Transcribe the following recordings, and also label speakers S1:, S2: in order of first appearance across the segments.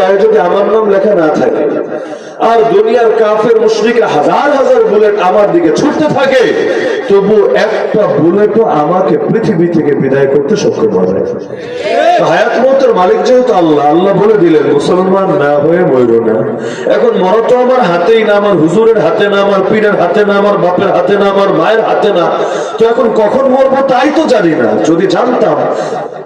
S1: গায়ে যদি আমার নাম লেখা না থাকে, আর দুনিয়ার কাফের মুশরিকরা হাজার হাজার বুলেট আমার দিকে ছুটতে থাকে, তবু একটা বুলেটও আমাকে পৃথিবী থেকে বিদায় করতে সক্ষম হবে। হায়াত মৌতের মালিক যেহেতু আল্লাহ, আল্লাহ বলে দিলেন মুসলমান না হয়ে মরো না। এখন মরা তো আমার হাতেই না, আমার হুজুরের হাতে না, আমার পীরের হাতে না, আমার বাপের হাতে না, আমার মায়ের হাতে না। তো এখন কখন মরবো তাই তো জানি না। যদি জানতাম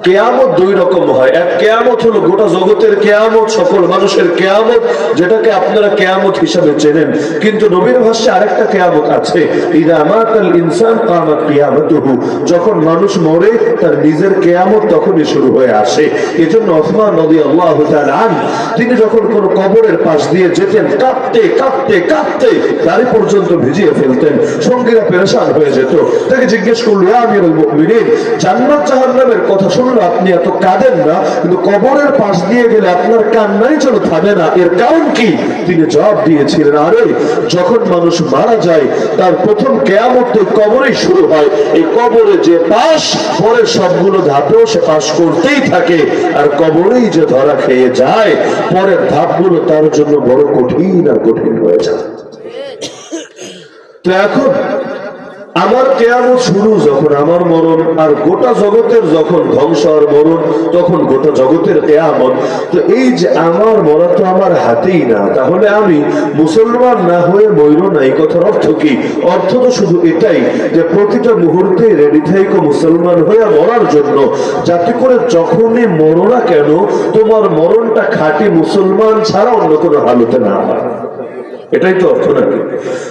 S1: কেয়ামত দুই রকম হয়, এক কেয়ামত হলো গোটা জগতের কেয়ামত, সকল মানুষের কেয়ামত, যেটাকে আপনারা কেয়ামত হিসাবে চেনেন। কিন্তু নবীর ভাষ্যে আরেকটা কেয়ামত আছে, ইদা মাতাল ইনসান কামাত কিয়ামতুহু, যখন মানুষ মরে তার নিজের কেয়ামত তখনই শুরু হয়ে আসে। এজন্য ওসমান রাদিয়াল্লাহু তাআলা আনহু তিনি যখন কোন কবরের পাশ দিয়ে যেতেন, কাঁদতে কাঁদতে কাঁদতে দাড়ি পর্যন্ত ভিজিয়ে ফেলতেন, সঙ্গীরা পেরেশান হয়ে যেত। তাকে জিজ্ঞেস করলো, ইয়া আমিরুল মুমিনিন, জান্নাত জাহান্নামের কথা শুনলে আপনি এত কাঁদেন না, কিন্তু কবরের পাশ দিয়ে গেলে আপনার কান্নাই যেন থামে না, এর কারণ কি? তিনি জবাব দিয়েছিলেন, আরে যখন মানুষ মারা যায় তার প্রথম কেয়ামত কবরেই শুরু হয়। এই কবরে যে পাশ, পরের সবগুলো ধাপেও সে পাশ করতেই থাকে, আর কবরেই যে ধরা খেয়ে যায়, পরের ধাপগুলো তার জন্য বড় কঠিন আর কঠিন হয়ে যায়। তো এখন আমার কেয়ামত শুরু যখন আমার মরণ, আর গোটা জগতের যখন ধ্বংস আর মরণ, তখন গোটা জগতের কেয়ামত। তো এই যে আমার মরা তো আমার হাতেই না, তাহলে আমি মুসলমান না হয়ে মরো না, এই কথার অর্থ কি? অর্থ তো শুধু এটাই যে প্রতিটা মুহূর্তে রেডি থাকো মুসলমান হয়ে মরার জন্য, যাতে করে যখনই মরো না কেন তোমার মরণটা খাঁটি মুসলমান ছাড়া অন্য কোনো হালতে না হয়। এটাই তো অর্থ নাকি?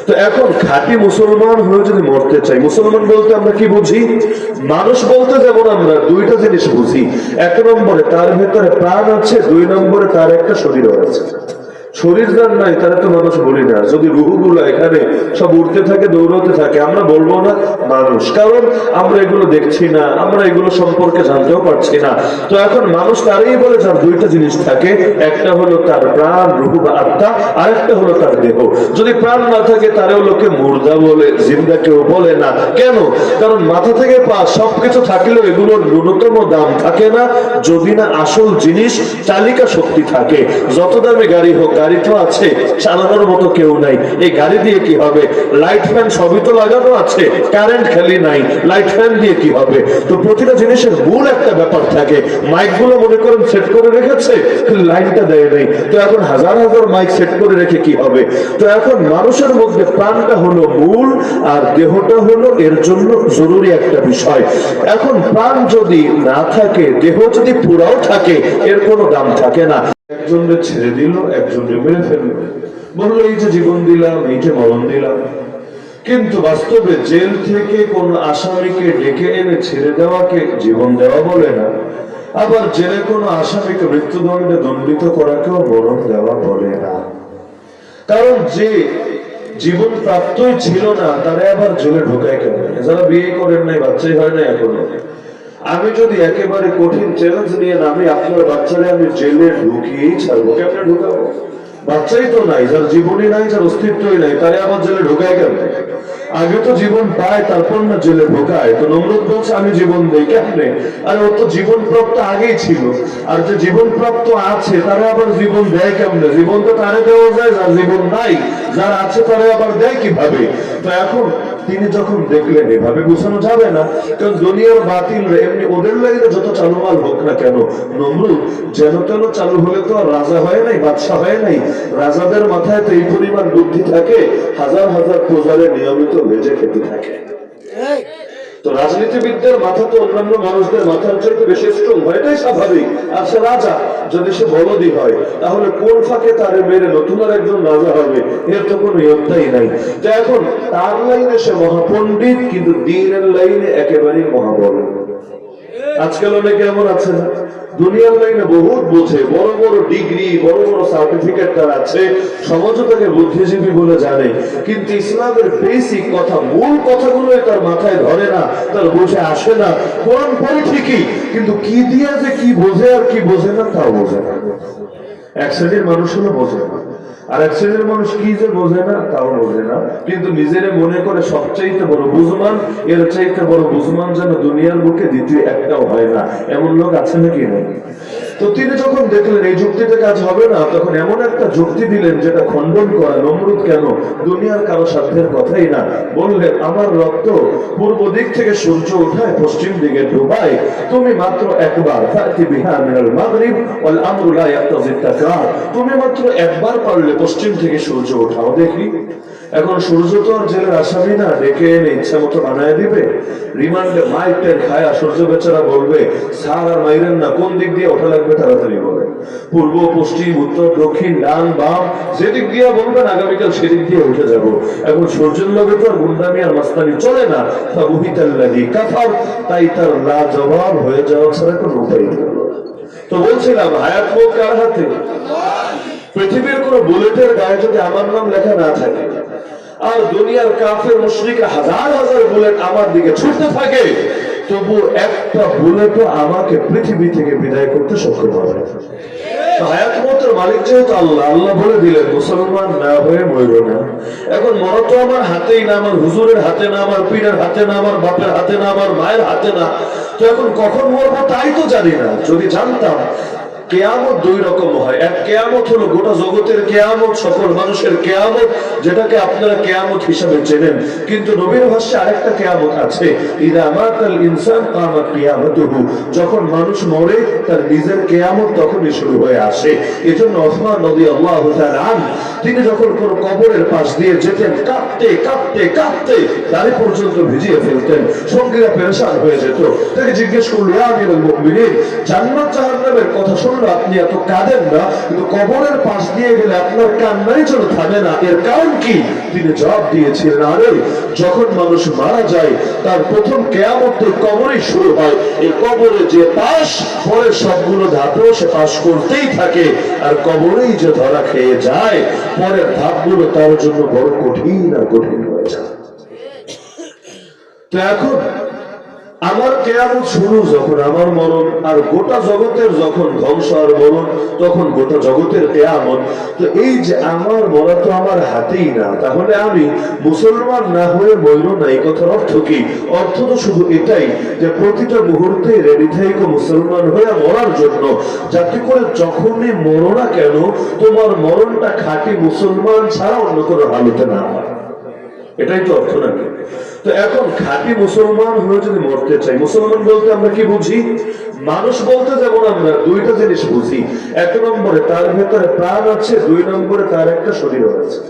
S1: তো এখন খাঁটি মুসলমান হয়ে যদি মরতে চাই, মুসলমান বলতে আমরা কি বুঝি? মানুষ বলতে যেমন আমরা দুইটা জিনিস বুঝি, এক নম্বরে তার ভেতরে প্রাণ আছে, দুই নম্বরে তার একটা শরীর আছে। শরীর যার নাই তারা তো মানুষ বলি না। যদি রুহগুলো এখানে সব উঠতে থাকে, দৌড়তে থাকে, আমরা বলবো না মানুষ, কারণ আমরা এগুলো দেখছি না, আমরা এগুলো সম্পর্কে জানতেও পারছি না। তো এখন মানুষ তারই বলে যার দুইটা জিনিস থাকে, একটা হলো তার প্রাণ, রুহ বা আত্মা, আর একটা হলো তার দেহ। যদি প্রাণ না থাকে তারেও লোকে মুর্দা বলে, জিন্দা কেউ বলে না। কেন? কারণ মাথা থেকে পা সবকিছু থাকলেও এগুলোর ন্যূনতম দাম থাকে না যদি না আসল জিনিস চালিকা শক্তি থাকে। যত দামি গাড়ি হোক, গাড়ি তো আছে, চালানোর মতো কেউ নাই। এই গাড়ি দিয়ে কি হবে? লাইট ফ্যান সবই তো লাগানো আছে, কারেন্ট খালি নাই, লাইট ফ্যান দিয়ে কি হবে? তো প্রতিটা জিনিসের মূল একটা ব্যাপার থাকে। মাইক গুলো মনে করেন সেট করে রেখেছে, লাইনটা দেয় নেই। তো এখন হাজার হাজার মাইক সেট করে রেখে কি হবে? তো এখন মানুষের মধ্যে প্রাণটা হলো মূল, আর দেহটা হলো এর জন্য জরুরি একটা বিষয়। এখন প্রাণ যদি না থাকে, দেহ যদি পুরাও থাকে, এর কোনো দাম থাকে না। একজনকে ছেড়ে দিল, একজনকে মেরে ফেলল, বললো এই যে জীবন দিলাম, এই যে মরণ দিলাম। কিন্তু বাস্তবে জেল থেকে কোন আসামিকে ডেকে এনে ছেড়ে দেওয়াকে জীবন দেওয়া বলে না, আবার জেলে কোন আসামিকে মৃত্যুদণ্ডে দণ্ডিত করাকেও মরণ দেওয়া বলে না। কারণ যে জীবন প্রাপ্তই ছিল না তারা আবার জেলে ঢোকায় কেন? যারা বিয়ে করেন নাই, বাচ্চাই হয় না এখনো। আমি যদি একেবারে কঠিন চ্যালেঞ্জ নিয়ে নামি, আপনার বাচ্চারে আমি জেলে ঢুকিয়েই ছাড়বো। কেমনে ঢুকাবো? বাচ্চাই তো নাই, যার জীবনই নাই, যার অস্তিত্বই নাই, তারে আবার জেলে ঢোকায় কেন? আগে তো জীবন পায়, তারপর না জেলে ঢোকায়। তো নমরুদ বলছে আমি জীবন দেই কেমনে? আরে ও তো জীবন প্রাপ্ত আগেই ছিল, আর যে জীবন প্রাপ্ত আছে তারা আবার জীবন দেয় কেমনে? জীবন তো তারে দেওয়া যায় যার জীবন নাই, যার আছে তারা আবার দেয় কিভাবে? তো এখন তিনি যখন দেখলেন এভাবে বোঝানো যাবে না, কারণ দুনিয়ার বাতিল এমনি ওদের লাইনে যত চালুমাল হোক না কেন, নমরুদ যেন তেন চালু হলে তো আর রাজা হয় নাই, বাদশা হয় নাই। রাজাদের মাথায় তো এই পরিমাণ বুদ্ধি থাকে, হাজার হাজার প্রজারে নিয়মিত ভেজে খেতে থাকে। তো রাজনীতিবিদদের মাথা তো অন্যান্য মানুষদের মাথার চাইতে বেশি স্ট্রং হয়, এটাই স্বাভাবিক। আর সে রাজা, যদি সে বলদি হয় তাহলে কোন ফাঁকে তারে মেরে নতুন আর একজন রাজা হবে, এর তো কোনো ইয়ত্তাই নাই। তো এখন তার লাইনে সে মহাপণ্ডিত, কিন্তু দ্বীনের লাইনে একেবারেই মহাবল। আজকাল অনেকে এমন আছে না, দুনিয়ার লাইনে বহুত বোঝে, বড় বড় ডিগ্রি, বড় বড় সার্টিফিকেট তার আছে, সমাজও তাকে বুদ্ধিজীবী বলে জানে, কিন্তু ইসলামের বেসিক কথা, মূল কথাগুলো তার মাথায় ধরে না, তার বুঝে আসে না। কোরআন পড়ে ঠিকই, কিন্তু কি দিয়ে যে কি বোঝে আর কি বোঝে না তাও বোঝে না। এক শ্রেণীর মানুষ হলো বোঝে না, আর এক শ্রেণীর মানুষ কি যে বোঝে না তাও বোঝে না, কিন্তু নিজেরে মনে করে সবচাইতে বড় বুঝমান, এর চাইতে বড় বুঝমান যেন দুনিয়ার বুকে দ্বিতীয় একটাও হয় না, এমন লোক আছে নাকি নাই? তো তিনি যখন দেখলেন এই যুক্তিতে কাজ হবে না, তখন এমন একটা যুক্তি দিলেন যেটা খণ্ডন করা। নমরুদ কেন? দুনিয়ার কারো সাধ্যের কথাই না। বললেন, আমার রক্ত পূর্ব দিক থেকে সূর্য উঠায় পশ্চিম দিকে ডুবায়, তুমি মাত্র একবার ফাতি বিহা মিনাল মাগরিব ওয়াল আমরু লা ইয়াক্তাজি তাকরার, তুমি মাত্র একবার পারলে পশ্চিম থেকে সূর্য ওঠাও দেখি। এখন সূর্য তো আর জেলের আসামি না, ডেকে এনে ইচ্ছা মতো বানায় দিবে। রিমান্ডে মাইটের খায়া সূর্য বেচারা বলবে, স্যার আর মাইরেন না, কোন দিক দিয়ে ওঠা লাগবে তাড়াতাড়ি বলে। পূর্ব পশ্চিম উত্তর দক্ষিণ ডান বাম যেদিক দিয়ে বলবেন আগামীকাল সেদিক দিয়ে উঠে যাব। এখন সূর্যের লগে তো আর গুন্ডামি আর মাস্তানি চলে না। ফাবুহিতাল্লাযী কাফার, তাই তার লাজবাব হয়ে যাওয়া ছাড়া কোনো উপায় নেই। তো বলছিলাম, হায়াত মৌত কার হাতে? পৃথিবীর কোন বুলেটের গায়ে যদি আমার নাম লেখা না থাকে, আর দুনিয়ার কাফের মুশরিকরা হাজার হাজার বুলেট আমার দিকে ছুটতে থাকে, তবু একটা বুলেটও আমাকে পৃথিবী থেকে বিদায় করতে সক্ষম হবে না। হায়াত মতের মালিক যেহেতু আল্লাহ, আল্লাহ বলে দিলেন মুসলমান না হয়ে মরো না। এখন মরা তো আমার হাতেই না, আমার হুজুরের হাতে না, আমার পীরের হাতে না, আমার বাপের হাতে না, আমার মায়ের হাতে না। তো এখন কখন মরবো তাই তো জানি না। যদি জানতাম, কেয়ামত দুই রকম হয়। এক কেয়ামত হলো গোটা জগতের কেয়ামত, সকল মানুষের কেয়ামত, যেটাকে আপনারা কেয়ামত হিসাবে চেনেন। কিন্তু নবীর ভাষ্যে আরেকটা কেয়ামত আছে, ইদা মাতাল ইনসান কামাত কিয়ামতুহু, যখন মানুষ মরে তার নিজের কেয়ামত তখনই শুরু হয়ে আসে। এজন্য ওসমান রাদিয়াল্লাহু তাআলা আনহু তিনি যখন কোন কবরের পাশ দিয়ে যেতেন, কাঁপতে কাঁপতে কাঁপতে দাড়ি পর্যন্ত ভিজিয়ে ফেলতেন, সঙ্গীরা পেরেশান হয়ে যেত। তাকে জিজ্ঞেস করলো, ইয়া আমিরুল মুমিনিন, জান্নাত জাহান্নামের কথা শুনলো আপনি এত কাঁদেন না, কিন্তু কবরের পাশ দিয়ে গেলে আপনার কান্নাই যেন থামে না, এর কারণ কি? তিনি জবাব দিয়েছিলেন, আরে যখন মানুষ মারা যায় তার প্রথম কিয়ামত কবরেই শুরু হয়। এই কবরে যে পাশ, পরে সবগুলো ধাপেও সে পাশ করতেই থাকে, আর কবরেই যে ধরা খেয়ে যায়, পরের ধাপগুলো তার জন্য বড় কঠিন আর কঠিন হয়ে যায়। তো এখন আমার কিয়ামত শুরু যখন আমার মরণ, আর গোটা জগতের যখন ধ্বংস আর মরণ, তখন গোটা জগতের কিয়ামত। তো এই যে আমার মরা তো আমার হাতেই না, তাহলে আমি মুসলমান না হয়ে মরো না, এই কথার অর্থ কি? অর্থ তো শুধু এটাই যে প্রতিটা মুহূর্তে রেডি থাইকো মুসলমান হয়ে মরার জন্য, যাতে করে যখনই মরো না কেন তোমার মরণটা খাঁটি মুসলমান ছাড়া অন্য কোনো হালতে না হয়। এটাই তো অর্থ নাকি? তো এখন খাঁটি মুসলমান হয়ে যদি মরতে চাই, মুসলমান বলতে আমরা কি বুঝি? মানুষ বলতে যেমন আমরা দুইটা জিনিস বুঝি, এক নম্বরে তার ভেতরে প্রাণ আছে, দুই নম্বরে তার একটা শরীর আছে।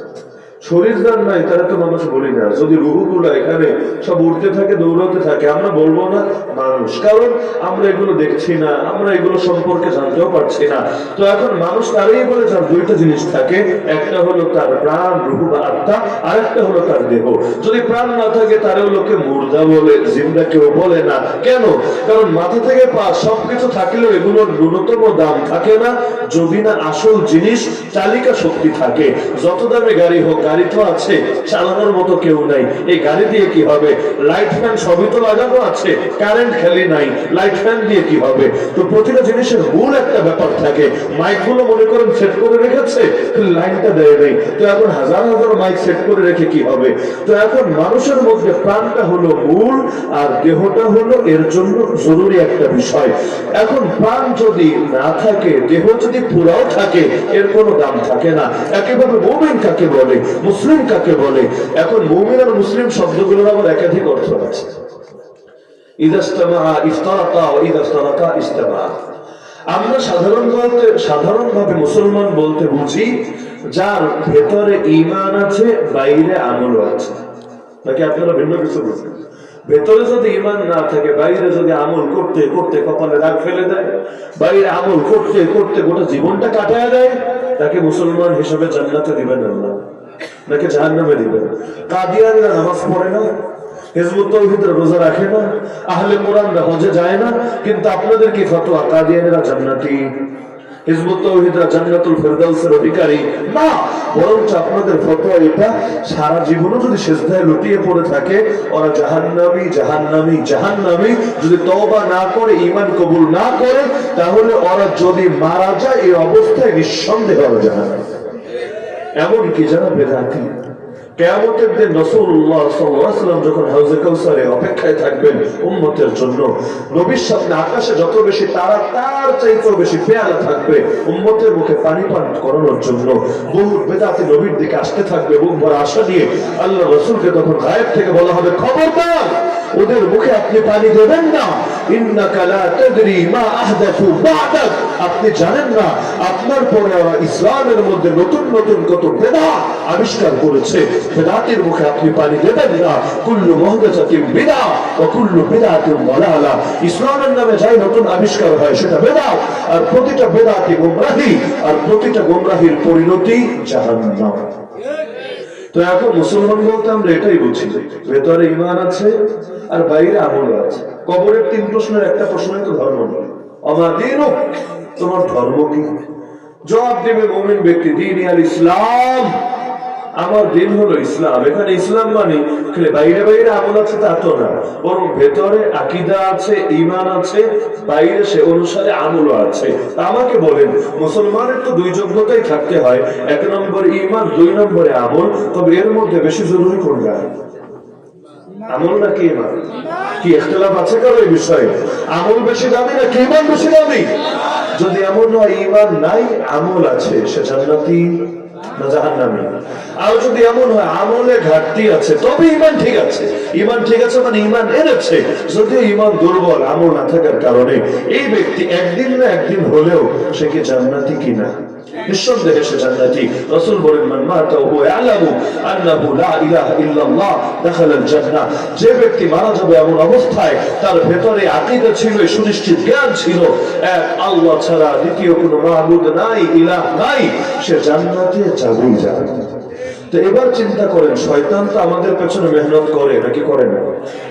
S1: শরীর যার নাই তারা তো মানুষ বলি না। যদি রুহুগুলো এখানে সব উঠতে থাকে, দৌড়াতে থাকে, আমরা বলবো না মানুষ, কারণ আমরা এগুলো দেখছি না, আমরা এগুলো সম্পর্কে জানতেও পারছি না। তো এখন মানুষ তারই বলে যার দুইটা জিনিস থাকে, একটা হলো তার প্রাণ, রুহু বা আত্মা, আর একটা হলো তার দেহ। যদি প্রাণ না থাকে তারেও লোকে মুর্দা বলে, জিন্দা কেউ বলে না। কেন? কারণ মাথা থেকে পা সবকিছু থাকলেও এগুলোর ন্যূনতম দাম থাকে না যদি না আসল জিনিস চালিকা শক্তি থাকে। যত দামে গাড়ি হোক, গাড়ি তো আছে, চালানোর মতো কেউ নাই। এই গাড়ি দিয়ে কি হবে? লাইট ফ্যান সবই তো লাগানো আছে, কারেন্ট খালি নাই, লাইট ফ্যান দিয়ে কি হবে? তো প্রতিটা জিনিসের মূল একটা ব্যাপার থাকে। মাইকগুলো মনে করেন সেট করে রেখেছে, লাইনটা দেয় নেই। তো এখন হাজার হাজার মাইক সেট করে রেখে কি হবে? তো এখন মানুষের মধ্যে প্রাণটা হলো মূল, আর দেহটা হলো এর জন্য জরুরি একটা বিষয়। এখন প্রাণ যদি না থাকে, দেহ যদি পুরাও থাকে, এর কোনো দাম থাকে না। একেবারে মুমিন কাকে বলে, মুসলিম কাকে বলে? এখন মুমিন আর মুসলিম শব্দগুলোর আবার একাধিক অর্থ আছে। আমরা সাধারণভাবে মুসলমান বলতে বুঝি যার ভেতরে ঈমান আছে, বাইরে আমল আছে। নাকি আপনারা ভিন্ন কিছু বুঝেন? ভেতরে যদি ঈমান না থাকে, বাইরে যদি আমল করতে করতে কপালে দাগ ফেলে দেয়, বাইরে আমল করতে করতে গোটা জীবনটা কাটায় দেয়, তাকে মুসলমান হিসেবে জান্নাতে দিবেন আল্লাহ, নাকি জাহান্নামে দিবেন? কাদিয়ানরা নামাজ পড়ে না, হিজবুত তাওহীদের রোজা রাখে না, আহলে কোরআনরা হজে যায় না, কিন্তু আপনাদের কি ফতোয়া কাদিয়ানরা জান্নাতি, হিজবুত তাওহীদরা জান্নাতুল ফেরদাউসের অধিকারী? না, বরঞ্চ আপনাদের ফতোয়া এটা, সারা জীবনও যদি সিজদায় লুটিয়ে পড়ে থাকে ওরা জাহান্নামী জাহান্নামী জাহান্নামী। যদি তওবা না করে, ঈমান কবুল না করে, তাহলে ওরা যদি মারা যায় এই অবস্থায় নিঃসন্দেহে ওরা জাহান্নামী। এমনকি যারা বেদাতি, কিয়ামতের দিন রাসূলুল্লাহ সাল্লাল্লাহু আলাইহি ওয়াসাল্লাম যখন হাউজে কাউসারে অপেক্ষায় থাকবেন উম্মতের জন্য, নবীর সামনে আকাশে যত বেশি তারা তার চাইতেও বেশি পেয়ালা থাকবে উম্মতের মুখে পানি পান করানোর জন্য। বহু বেদাতি নবীর দিকে আসতে থাকবে বুক ভরা আশা নিয়ে। আল্লাহ রাসূলকে তখন গায়েব থেকে বলা হবে, খবরদার ওদের মুখে আপনি পানি দেবেন না। ইন্নাকা লা তাদরি মা আহদাথু বা'দাক, আপনি জানেন না আপনার পরে ইসলামের মধ্যে নতুন নতুন কত বেদাত আবিষ্কার করেছে। বেদাতের মুখে আপনি পানি দেবেন না। কুল্লু মুহদাসাতিন বিদআহ ওয়া কুল্লু বিদআতিন দালালাহ, ইসলামের নামে যাই নতুন আবিষ্কার হয় সেটা বেদাত, আর প্রতিটা বেদাতই গোমরাহি, আর প্রতিটা গোমরাহির পরিণতি জাহান্নাম। তো এখন মুসলমান বলতে আমরা এটাই বুঝি, ভেতরে ঈমান আছে আর বাইরে আমল আছে। কবরের 3 প্রশ্নের একটা প্রশ্নই তো ধর্ম নয়। আমা দীনুক, তোমার ধর্ম কি? জবাব দেবে মুমিন ব্যক্তি, দীন আল ইসলাম, আমার দিন হলো ইসলাম। এখানে ইসলাম মানে খালি বাইরে বাইরে আমল আছে তা তো না, বরং ভেতরে আকীদা আছে, ঈমান আছে, বাইরে সে অনুসারে আমলও আছে। আমাকে বলেন, মুসলমানের তো 2 যোগ্যতাই থাকতে হয়, 1 নম্বরে ঈমান, 2 নম্বরে আমল। তবে এর মধ্যে বেশি জরুরি কোনটা? আমল নাকি ঈমান? কি ইখতিলাফ আছে কারো এই বিষয়ে? আমল বেশি দামি নাকি ঈমান বেশি দামি? যদি এমন হয় ঈমান নাই আমল আছে, সে জান্নাতি না জাহান্নামী? আর যদি এমন হয় আমলে ঘাটতি আছে তবে ঈমান ঠিক আছে, ঈমান ঠিক আছে মানে ঈমান এনেছে, যদিও ঈমান দুর্বল আমল না থাকার কারণে, এই ব্যক্তি একদিন না একদিন হলেও সে কি জান্নাতি কিনা? নিঃসন্দেহে সে জান্নাতি। রাসূল বলেন, মান মাতা ওয়া ইয়ালামু আন্নাহু লা ইলাহা ইল্লাল্লাহ দাখালাল জান্নাহ, যে ব্যক্তি মারা যাবে এমন অবস্থায় তার ভেতরে আকীদা ছিল, সুনিশ্চিত জ্ঞান ছিল এক আল্লাহ ছাড়া দ্বিতীয় কোনো মাবুদ নাই, ইলাহ নাই, সে জান্নাতে যাবেই যাবে। তো এবার চিন্তা করেন, শয়তান তো আমাদের পেছনে মেহনত করে নাকি করে না?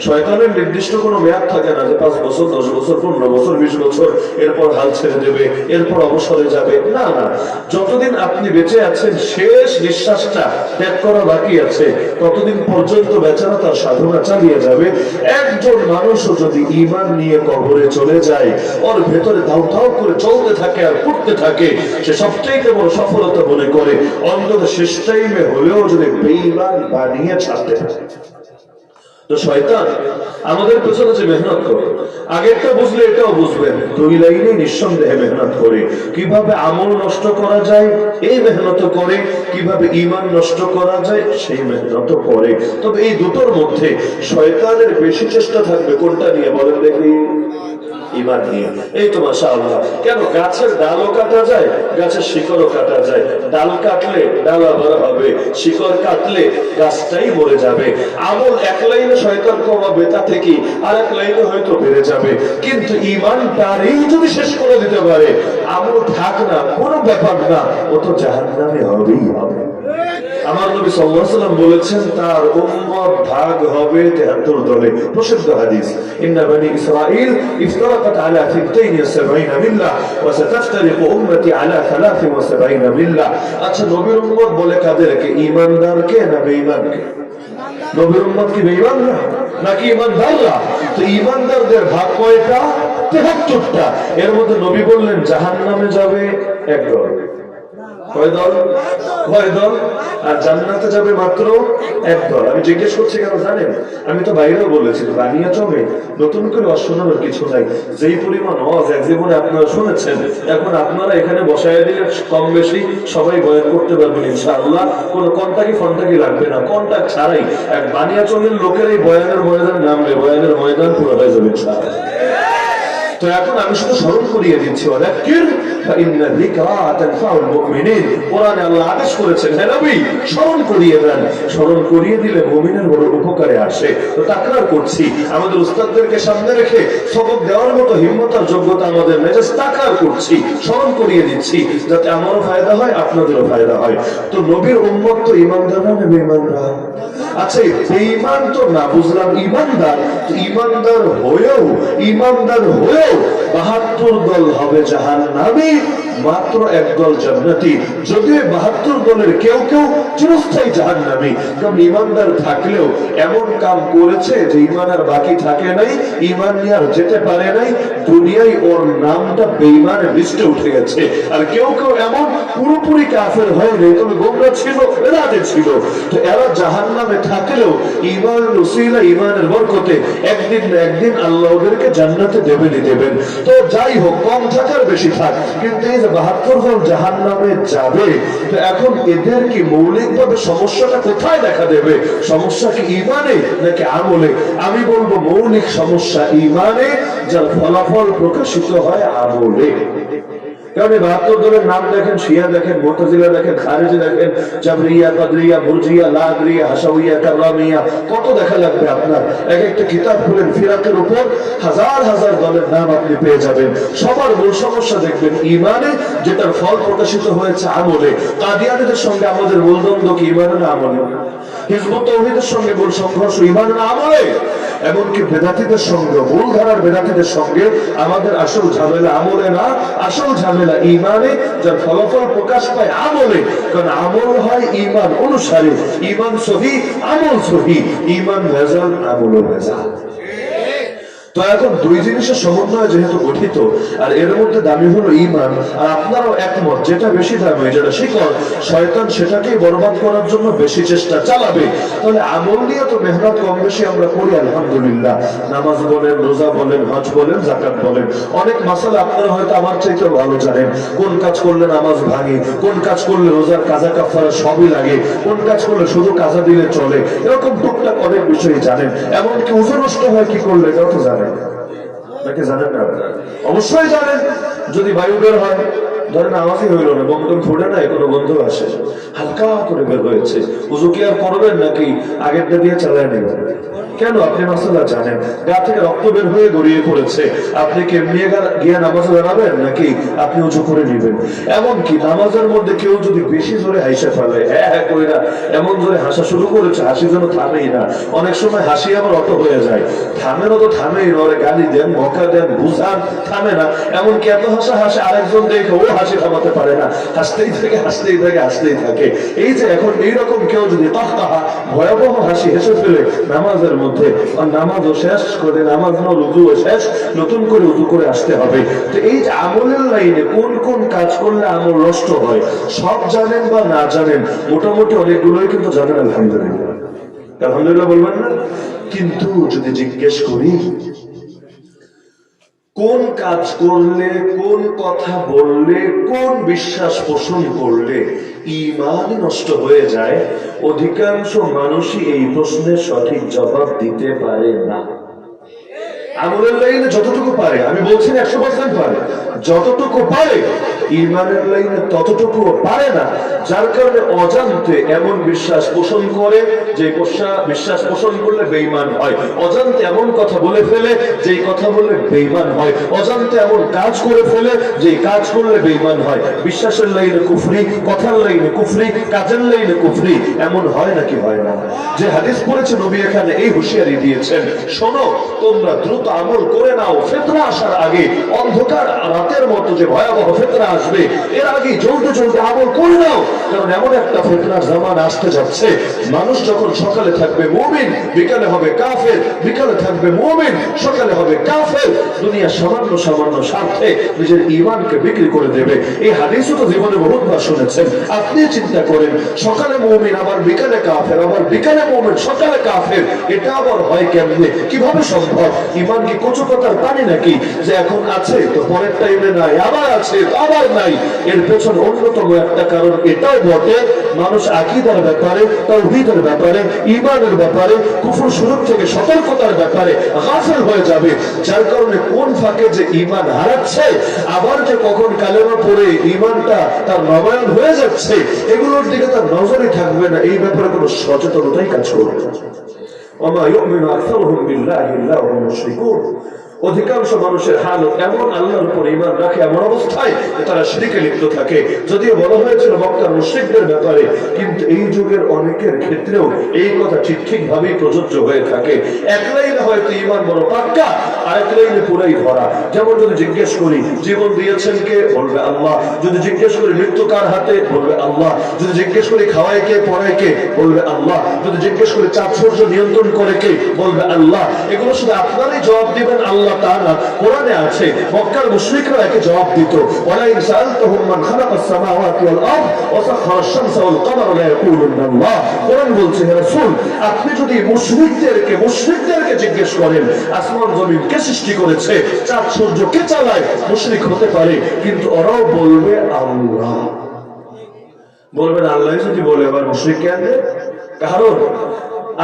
S1: শয়তানের নির্দিষ্ট কোনো মেয়াদ থাকে না যে 5 বছর, 10 বছর, 15 বছর, 20 বছর, এরপর হাল ছেড়ে দেবে, এরপর অবসরে যাবে। না না, যতদিন আপনি বেঁচে আছেন, শেষ নিঃশ্বাসটা ত্যাগ করা বাকি আছে, ততদিন পর্যন্ত বেচারা তার সাধনা চালিয়ে যাবে। একজন মানুষও যদি ঈমান নিয়ে কবরে চলে যায়, ওর ভেতরে ধাউ ধাউ করে চলতে থাকে আর ফুটতে থাকে, সে সবচাইতে বড় সফলতা মনে করে। অন্তত শেষ টাইমে হলেও যদি বেঈমান বানিয়ে ছাড়তে পারে। তো শয়তান আমাদের পেছনে যে মেহনত করে, আগেরটা বুঝলে এটাও বুঝবেন, 2 লাইনে নিঃসন্দেহে মেহনত করে। কিভাবে আমল নষ্ট করা যায় এই মেহনত করে, কিভাবে ঈমান নষ্ট করা যায় সেই মেহনত করে। তবে এই দুটোর মধ্যে শয়তানের বেশি চেষ্টা থাকবে কোনটা নিয়ে বলেন দেখি? ঈমান নিয়ে। এই তো মাশাআল্লাহ। কেন গাছের ডালও কাটা যায়, গাছের শিকড়ও কাটা যায়। ডাল কাটলে ডাল আবার হবে, শিকড় কাটলে গাছটাই মরে যাবে। আমল 1 লাইনে শয়তান কমাবে, তা থেকে আর 1 লাইনে হয়তো বেড়ে যাবে, কিন্তু ঈমানটারই যদি শেষ করে দিতে পারে, আমল থাক না কোনো ব্যাপার না, ও তো জাহান্নামে হবেই হবে। আমার নবী সাল্লাল্লাহু আলাইহি ওয়াসাল্লাম বলেছেন, তার উম্মত ভাগ হবে 73 দলে। প্রসিদ্ধ হাদিস, ইন্না বনি ইসরাঈল ইফতারাকাত আলা 72 মিল্লাহ ওয়া সাতাফতারিকু উম্মতি আলা 73 মিল্লাহ। আচ্ছা, নবীর উম্মত বলে কাদেরকে? ঈমানদারকে না বেঈমানকে? নবীর উম্মত কি বেঈমানরা নাকি ঈমানদাররা? তো ঈমানদারদের ভাগ কয়টা? 73টা। এর মধ্যে নবী বললেন জাহান্নামে যাবে 1 দল। কয় দল? আর জান্নাতে যাবে মাত্র 1 দল। আমি জিজ্ঞেস করছি কেন জানেন? আমি তো বাইরেও বলেছি, বানিয়ে চলে নতুন করে অশোনানোর কিছু নাই। যেই পরিমাণ ওয়াজ এক জীবনে আপনারা শুনেছেন, এখন আপনারা এখানে বসায় দিলে কম বেশি সবাই বয়ান করতে পারবেন ইনশাআল্লাহ। কোনো কন্টাকি লাগবে না, কন্টাক্ট ছাড়াই এক বানিয়া চলের লোকের এই বয়ানের ময়দান নামলে বয়ানের ময়দান পুরো হয়ে যাবে ইনশাআল্লাহ। তো এখন আমি শুধু স্মরণ করিয়ে দিচ্ছি, ওয়াযাক্কির ফাইন্না যিকরা তানফাউল মুমিনিন। কোরআনে আল্লাহ আদেশ করেছেন, হে নবী স্মরণ করিয়ে দেন। স্মরণ করিয়ে দিলে মুমিনের বড় উপকারে আসে। তো তাকরার করছি, আমাদের উস্তাদদেরকে সামনে রেখে সবক দেওয়ার মতো হিম্মত আর যোগ্যতা আমাদের নেই, জাস্ট তাকরার করছি, স্মরণ করিয়ে দিচ্ছি, যাতে আমারও ফায়দা হয়, আপনাদেরও ফায়দা হয়। তো নবীর উম্মত তো ঈমানদাররা না বেঈমানরা? আচ্ছা, বেঈমান তো না বুঝলাম, ঈমানদার। তো ঈমানদার হয়েও 72 দল হবে জাহান্নামী, মাত্র একদল জান্নাতি, যদিও 72 দলের কেউ কেউ চিরস্থায়ী জাহান্নামী। কারণ ইমানদার থাকলেও এমন কাম করেছে যে ইমান আর বাকি থাকে নাই, ইমান নিয়ে আর যেতে পারে নাই, দুনিয়ায় ওর নামটা বেঈমানের লিস্টে উঠে গেছে। আর কেউ কেউ এমন পুরোপুরি কাফের হয়ে নেই, তবে গোমরা ছিল, বেদাতে ছিল। তো এরা জাহান্নামে থাকলেও ইমানের উসিলা, ইমানের বরকতে একদিন না একদিন আল্লাহ ওদেরকে জান্নাতে দেবেনই দেবেন। তো যাই হোক, কম থাকার বেশি থাক, কিন্তু এই যে 72 জন জাহান্নামে যাবে, তো এখন এদের কি মৌলিকভাবে সমস্যাটা কোথায় দেখা দেবে? সমস্যা কি ইমানে নাকি আমলে? আমি বলবো মৌলিক সমস্যা ইমানে, যার ফলাফল প্রকাশিত হয় আমলে। কারণ 72 দলের নাম দেখেন, শিয়া দেখেন, মুতাজিলা দেখেন, খারিজি দেখেন, জাবরিয়া, কাদরিয়া, মুরজিয়া, লাদরিয়া, হাসাউইয়া, কাররামিয়া, কত দেখা লাগবে আপনার? এক একটা কিতাব খুলেন, ফিরাকের উপর হাজার হাজার দলের নাম আপনি পেয়ে যাবেন। সবার মূল সমস্যা দেখবেন ইমানে, যেটার ফল প্রকাশিত হয়েছে আমলে। কাদিয়ানীদের সঙ্গে আমাদের মূল দ্বন্দ্ব কি ইমানে না আমলে? হিজবুত তাওহীদের সঙ্গে মূল সংঘর্ষ ইমানে না আমলে? এমনকি বেদাতীদের সঙ্গে, মূলধারার বেদাতীদের সঙ্গে আমাদের আসল ঝামেলা আমলে না, আসল ঝামেলা ইমানে, যার ফলাফল প্রকাশ পায় আমলে। কারণ আমল হয় ইমান অনুসারে, ইমান সহি, আমল সহি, ইমান ভেজাল, আমল ভেজাল। তো এখন দুই জিনিসের সমন্বয় যেহেতু গঠিত, আর এর মধ্যে দামি হলো ইমান, আর আপনারাও একমত যেটা বেশি দামি, যেটা শিকড়, শয়তান সেটাকেই বরবাদ করার জন্য বেশি চেষ্টা চালাবে। তাহলে আমল নিয়ে তো মেহনত কম বেশি আমরা করি আলহামদুলিল্লাহ। নামাজ বলেন, রোজা বলেন, হজ বলেন, যাকাত বলেন, অনেক মাসালা আপনারা হয়তো আমার চাইতে ভালো জানেন। কোন কাজ করলে নামাজ ভাঙে, কোন কাজ করলে রোজার কাজা কাফারা সবই লাগে, কোন কাজ করলে শুধু কাজা দিলে চলে, এরকম টুকটাক অনেক বিষয় জানেন। এমনকি ওজন নষ্ট হয় কি করলে, এটাও তো জানেন। নাকি জানেন না? অবশ্যই জানেন। যদি বায়ু বের হয়, ধরেন আওয়াজই হইল না, বন্ধন ফোটে না, কোনো গন্ধ আসে, হালকা করে বের হয়েছে, উজু কি আর করবেন নাকি আগেরটা দিয়ে চালায় নেবেন? কেন? আপনি মাসালা জানেন। গা থেকে রক্ত বের হয়ে গড়িয়ে পড়েছে, আপনি কেমনি গিয়ে নামাজে দাঁড়াবেন নাকি আপনি উঁচু করে নিবেন? এমনকি নামাজের মধ্যে কেউ যদি বেশি জোরে হাসে ফেলে, হ্যাঁ কইরা এমন জোরে হাসা শুরু করেছে, হাসি যেন থামেই না। অনেক সময় হাসি আবার অত হয়ে যায়, থামে না, তো থামেই না, ওরে গালি দেন, বকা দেন, বুঝান, থামে না। এমনকি এত হাসা হাসে আরেকজন দেখে ও হাসি থামাতে পারে না, হাসতেই থাকে, হাসতেই থাকে, হাসতেই থাকে। এই যে এখন এইরকম কেউ যদি তাহা ভয়াবহ হাসি হেসে ফেলে নামাজের মধ্যে, আর নামাজও শেষ করে, নামাজ উজুও শেষ, নতুন করে উজু করে আসতে হবে। তো এই যে আমলের লাইনে কোন কোন কাজ করলে আমল নষ্ট হয়, সব জানেন বা না জানেন, মোটামুটি অনেকগুলোই কিন্তু জানেন আলহামদুলিল্লাহ। আলহামদুলিল্লাহ বলবেন না? কিন্তু যদি জিজ্ঞেস করি কোন কাজ করলে, কোন কথা বললে, কোন বিশ্বাস পোষণ করলে ঈমান নষ্ট হয়ে যায়, অধিকাংশ মানুষই এই প্রশ্নের সঠিক জবাব দিতে পারে না। আমলের লাইনে যতটুকু পারে, আমি বলছি 100% পারে, যতটুকু পারে, ঈমানের লাইনে ততটুকু পারে না। যার কারণে অজান্তে এমন বিশ্বাস পোষণ করে যে বিশ্বাস পোষণ করলে বেঈমান হয়, অজান্তে এমন কথা বলে ফেলে যেই কথা বললে বেঈমান হয়, অজান্তে এমন কাজ করে ফেলে যেই কাজ করলে বেঈমান হয়। বিশ্বাসের লাইনে কুফরি, কথার লাইনে কুফরি, কাজের লাইনে কুফরি, এমন হয় নাকি হয় না? যে হাদিস পড়েছে নবী এখানে এই হুঁশিয়ারি দিয়েছেন, শোনো তোমরা দ্রুত আমল করে নাও, ফিতরা আসার আগে, অন্ধকার রাতের মতো যে ভয়াবহ ফিতরা আসবে, এর আগে চলতে চলতে আমল করে নাও। কারণ এমন একটা ফিতনার জামান আসতে যাচ্ছে, মানুষ যখন সকালে থাকবে মুমিন, বিকালে হবে কাফের, বিকালে থাকবে মুমিন, সকালে হবে কাফের। দুনিয়া সামান্য সামান্য স্বার্থে নিজের ঈমানকে বিক্রি করে দেবে। এই হাদিসও তো জীবনে বহুতবার শুনেছেন। আপনি চিন্তা করেন, সকালে মুমিন আবার বিকালে কাফের, আবার বিকালে মুমিন সকালে কাফের, এটা আবার হয় কেমনে? কিভাবে সম্ভব? ঈমান কি কচু পাতার পানি নাকি, যে এখন আছে তো পরের টাইমে নাই, আবার আছে আবার নাই? এর পেছনে অন্যতম একটা কারণ এটাও বটে, মানুষ আকীদার ব্যাপারে, তাওহীদের ব্যাপারে, ঈমানের ব্যাপারে, কুফর শিরক থেকে সতর্কতার ব্যাপারে গাফিল হয়ে যাবে। যার কারণে কোন ফাঁকে যে ঈমান হারাচ্ছে, আবার যে কখন কালেমা পড়ে ঈমানটা তার নবায়ন হয়ে যাচ্ছে, এগুলোর দিকে তার নজরই থাকবে না। এই ব্যাপারে কোনো সচেতনতাই কাজ করবে না। ওমা ইউমিনু আকসারুহুম বিল্লাহি ইল্লা হুম মুশরিকুন। অধিকাংশ মানুষের হালত এমন, আল্লাহর উপর ঈমান রাখে এমন অবস্থায় তারা শিরকে লিপ্ত থাকে। যদিও বলা হয়েছিল মক্কার মুশরিকদের ব্যাপারে, কিন্তু এই যুগের অনেকের ক্ষেত্রেও এই কথা ঠিক ভাবেই প্রযোজ্য হয়ে থাকে। এক লাইনে হয়তো ঈমান বড় পাক্কা, আরেক লাইনে পুরাই ধরা। যেমন যদি জিজ্ঞেস করি জীবন দিয়েছেন কে, বলবে আল্লাহ। যদি জিজ্ঞেস করি মৃত্যু কার হাতে, বলবে আল্লাহ। যদি জিজ্ঞেস করি খাওয়ায় কে, পড়ায় কে, বলবে আল্লাহ। যদি জিজ্ঞেস করি চাঁদ সূর্য নিয়ন্ত্রণ করে কে, বলবে আল্লাহ। এগুলো শুধু আপনারাই জবাব দিবেন, আল্লাহ তাআলা কোরআনে আছে। মক্কার মুশরিকরা একে জবাব দিত, ওয়ালাইন সাআলতাহুম মান খালাকাস সামাওয়াতি ওয়াল আরদ ওয়া সাখারা আশ-শামসা ওয়াল কমারা লা ইয়াকুলুন্না আল্লাহ। কোরআন বলছে হে রাসূল, আপনি যদি মুশরিকদেরকে জিজ্ঞেস করেন আসমান জমিন কে সৃষ্টি করেছে, চাঁদ সূর্য কে চালায়, মুশরিক হতে পারে, কিন্তু ওরাও বলবে আল্লাহ। বলবেন আল্লাহ যদি বলে আবার মুশরিক কেন? কারণ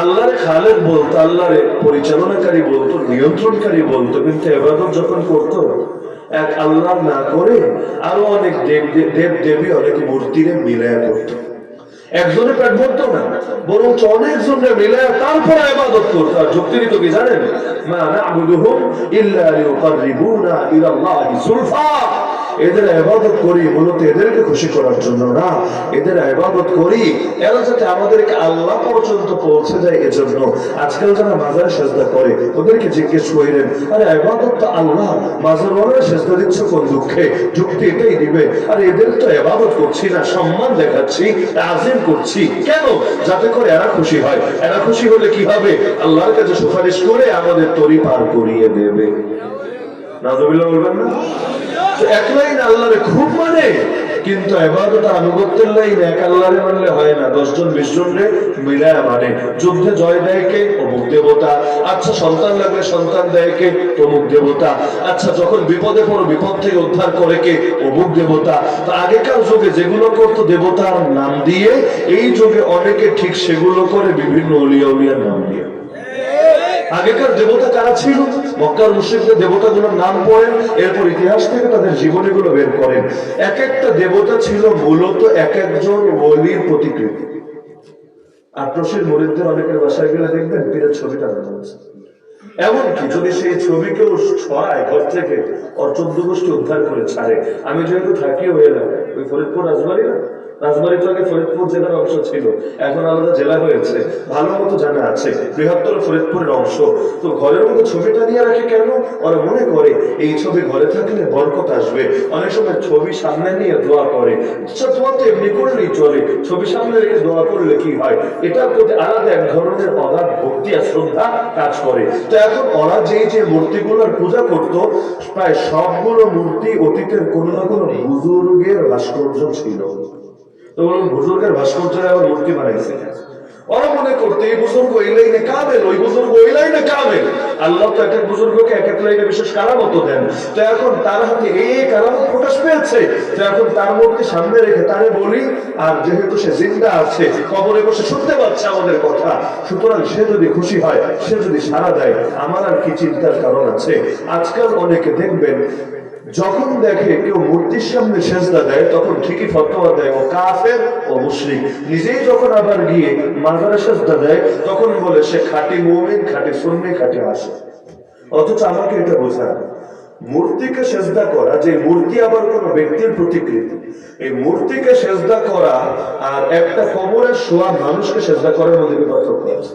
S1: আল্লাহরে খালেক বলতো, আল্লাহরে পরিচালনাকারী বলতো, নিয়ন্ত্রণকারী বলতো, কিন্তু ইবাদত যখন করতো এক আল্লাহ না করে আরো অনেক দেব দেবী, অনেক মূর্তিরে মিলায়া করতো। একজনে পেট ভরতো না, বরং অনেকজনে মিলায়া তারপরে ইবাদত করতো। আর যুক্তি দিত কি জানেন? মা না'বুদুহুম ইল্লা লিয়ুকাররিবুনা ইলাল্লাহি যুলফা। এদের ইবাদত করি মূলত এদেরকে খুশি করার জন্য না, এদের ইবাদত করি এরা যাতে আমাদেরকে আল্লাহ পর্যন্ত পৌঁছে যায় এজন্য। আজকাল যারা মাজারে সেজদা করে ওদেরকে জিজ্ঞেস করেন, আরে ইবাদত তো আল্লাহ, মাজার ওয়ালারে সেজদা দিচ্ছ কোন দুঃখে? যুক্তি এটাই দিবে, আরে এদের তো ইবাদত করছি না, সম্মান দেখাচ্ছি, তাজিম করছি। কেন? যাতে করে এরা খুশি হয়। এরা খুশি হলে কি হবে? আল্লাহর কাছে সুপারিশ করে আমাদের তরি পার করিয়ে দেবে। নাউযুবিল্লাহ বলবেন না? এক লাইন আল্লাহরে খুব মানে, কিন্তু ইবাদত আনুগত্যের লাইন এক আল্লাহরে মানলে হয় না, 10 জন 20 জনরে মিলায়া মানে। যুদ্ধে জয় দেয় কে? অমুক দেবতা। আচ্ছা সন্তান লাগলে সন্তান দেয় কে? অমুক দেবতা। আচ্ছা যখন বিপদে পড়ো বিপদ থেকে উদ্ধার করে কে? অমুক দেবতা। তো আগেকার যুগে যেগুলো করতো দেবতার নাম দিয়ে, এই যুগে অনেকে ঠিক সেগুলো করে বিভিন্ন ওলিয়ার নাম দিয়ে। আগেকার দেবতা কারা ছিল? মক্কার মুশরিকদের দেবতাগুলোর নাম পড়েন, এরপর ইতিহাস থেকে তাদের জীবনীগুলো বের করেন। এক একটা দেবতা ছিল মূলত এক একজন ওলির প্রতিকৃতি। আক্রোশের মুরিদদের অনেকের বাসায় গেলে দেখবেন পীরের ছবিটা রাখা আছে। এমনকি যদি সেই ছবি কেউ ছড়ায় ঘর থেকে, ওর 14 গোষ্ঠী উদ্ধার করে ছাড়ে। আমি যেহেতু থাকি ওই এলাকায়, ওই ফরিদপুর রাজবাড়ি না, রাজবাড়ি তো আগে ফরিদপুর জেলার অংশ ছিল, এখন আলাদা জেলা হয়েছে, ভালো মতো জানা আছে, বৃহত্তর ফরিদপুরের অংশ। তো ঘরের মধ্যে ছবিটা নিয়ে রাখে কেন? ওরা মনে করে এই ছবি ঘরে থাকলে বরকত আসবে। অনেক সময় ছবি সামনে নিয়ে দোয়া করে। আচ্ছা দোয়া তো এমনি করলেই চলে, ছবি সামনে রেখে দোয়া করলে কি হয়? এটার প্রতি আলাদা এক ধরনের অগাধ ভক্তি আর শ্রদ্ধা কাজ করে। তো এখন ওরা যে মূর্তিগুলোর পূজা করত, প্রায় সবগুলো মূর্তি অতীতের কোনো না কোনো বুজুর্গের ভাস্কর্য ছিল। তো বুজুর্গের ভাস্কর্য আবার মূর্তি বানাইছে। ওরা মনে করতে এই বুজুর্গ এই লাইনে কামেল, ওই বুজুর্গ ওই লাইনে কামেল। আল্লাহ তো এক এক বুজুর্গকে এক এক লাইনে বিশেষ কারামত দেন। তো এখন তার হাতে এই কারামত প্রকাশ পেয়েছে, তো এখন তার মূর্তি সামনে রেখে তারে বলি, আর যেহেতু সে জিন্দা আছে, কবরে বসে শুনতে পাচ্ছে আমাদের কথা, সুতরাং সে যদি খুশি হয়, সে যদি সাড়া দেয়, আমার আর কি চিন্তার কারণ আছে? আজকাল অনেকে দেখবেন যখন দেখে কেউ মূর্তির সামনে সেজদা দেয়, তখন ঠিকই ফতোয়া দেয় ও কাফের ও মুশরিক। নিজেই যখন আবার গিয়ে মাজারে সেজদা দেয়, তখন বলে সে খাঁটি মুমিন, খাঁটি সুন্নি, খাঁটি আশিক। অথচ আমাকে এটা বোঝায়, মূর্তিকে সেজদা করা, যে মূর্তি আবার কোন ব্যক্তির প্রতিকৃতি, এই মূর্তিকে সেজদা করা আর একটা কবরের শোয়া মানুষকে সেজদা করার মধ্যে পার্থক্য আছে।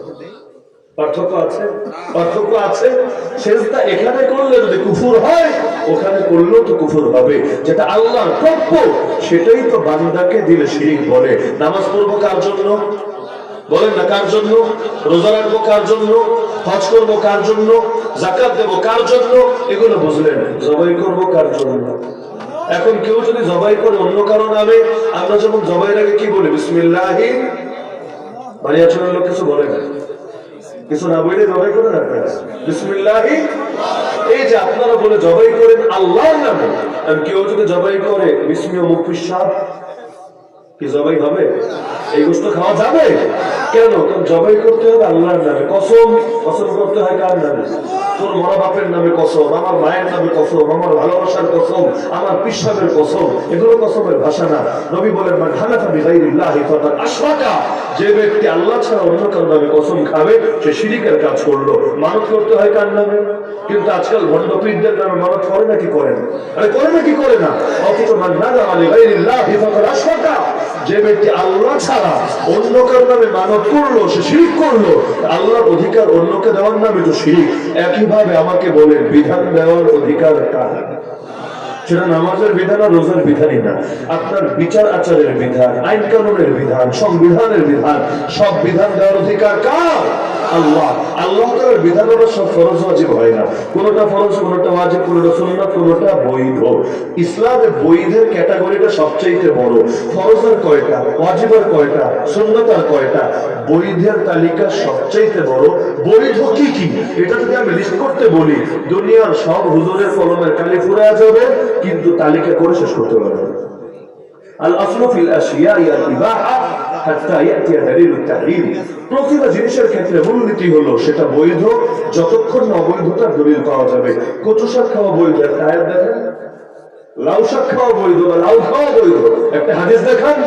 S1: পার্থক্য আছে, পার্থক্য আছে। সেজদা এখানে করলে যদি কুফর হয়, ওখানে করলেও তো কুফর হবে। যেটা আল্লাহর প্রাপ্য সেটাই তো বান্দাকে দিলে শিরিক বলে। নামাজ পড়বো কার জন্য? বলেন না কার জন্য? রোজা রাখবো কার জন্য? হজ করবো কার জন্য? যাকাত দেবো কার জন্য? এগুলো বুঝলেন। জবাই করবো কার জন্য? এখন কেউ যদি জবাই করে অন্য কারো নামে, আমরা যখন জবাইয়ের আগে কি বলি? বিসমিল্লাহি। বাড়িয়া চলার লোক কিছু বলে না, কিছু না বলে জবাই করে রাখবেন বিসমিল্লাহি। এই যে আপনারা বলে জবাই করেন আল্লাহর নামে, আর কেউ যদি জবাই করে বিসমি মুখ পিসাব, কি জবাই হবে? এই গোশত খাওয়া যাবে? কেন? কারণ জবাই করতে হবে আল্লাহর নামে। কসম করতে হয় কার নামে? তোর মরা বাপের নামে কসম, আমার মায়ের নামে কসম, আমার ভালোবাসার কসম, আমার পিসাবের কসম, এগুলো কসমের ভাষা না। নবী বলেন, মান হালাফা বিগাইরিল্লাহি ফাকাদ আশরাকা, যে ব্যক্তি আল্লাহ ছাড়া অন্য কারো নামে কসম খাবে সে শিরকের কাজ করলো। মানত করতে হয় কার নামে? কিন্তু আজকাল ভণ্ড পীরদের নামে মানত করে নাকি করে না? আরে করে নাকি করে না? অথচ মান নাযারা লিগাইরিল্লাহি ফাকাদ আশরাকা, যে ব্যক্তি আল্লাহ ছাড়া অন্য কারো নামে মানত করলো সে শিরক করলো। আল্লাহর অধিকার অন্যকে দেওয়ার নামে তো শিরক। একইভাবে আমাকে বলেন, বিধান দেওয়ার অধিকার কার? সেটা নামাজের বিধান আর রোজার বিধানই না, আপনার বিচার আচারের বিধান, আইন কানুনের বিধান, সংবিধানের বিধান, সব বিধান দেওয়ার অধিকার কার? আল্লাহ। আল্লাহ তাআলার বিধান হলো সব ফরজ ওয়াজিব হয় না, কোনটা ফরজ, কোনটা ওয়াজিব, কোনটা সুন্নাত, কোনটা বৈধ। ইসলামে বৈধের ক্যাটাগরিটা সবচেয়ে বড়। ফরজের কয়টা, ওয়াজিবের কয়টা, সুন্নাতের কয়টা? বৈধের তালিকা সবচেয়ে বড়। বৈধ কি কি এটা যদি আমি লিস্ট করতে বলি, দুনিয়ার সব হুজুরের কলমের কালি ফুরে যাবে, কিন্তু তালিকা করে শেষ করতে পারবে না। আল আসলু ফিল আশিয়াই আল ইবাহা হাত্তা ইয়াতি দালিলুত তাহরিম। প্রতিটা জিনিসের ক্ষেত্রে মূলনীতি হলো সেটা বৈধ যতক্ষণ না অবৈধতার দলিল পাওয়া যাবে। কচু শাক খাওয়া বৈধ, একটা আয়াত দেখেন। লাউ শাক খাওয়া বৈধ বা লাউ খাওয়া বৈধ, একটা হাদিস দেখান।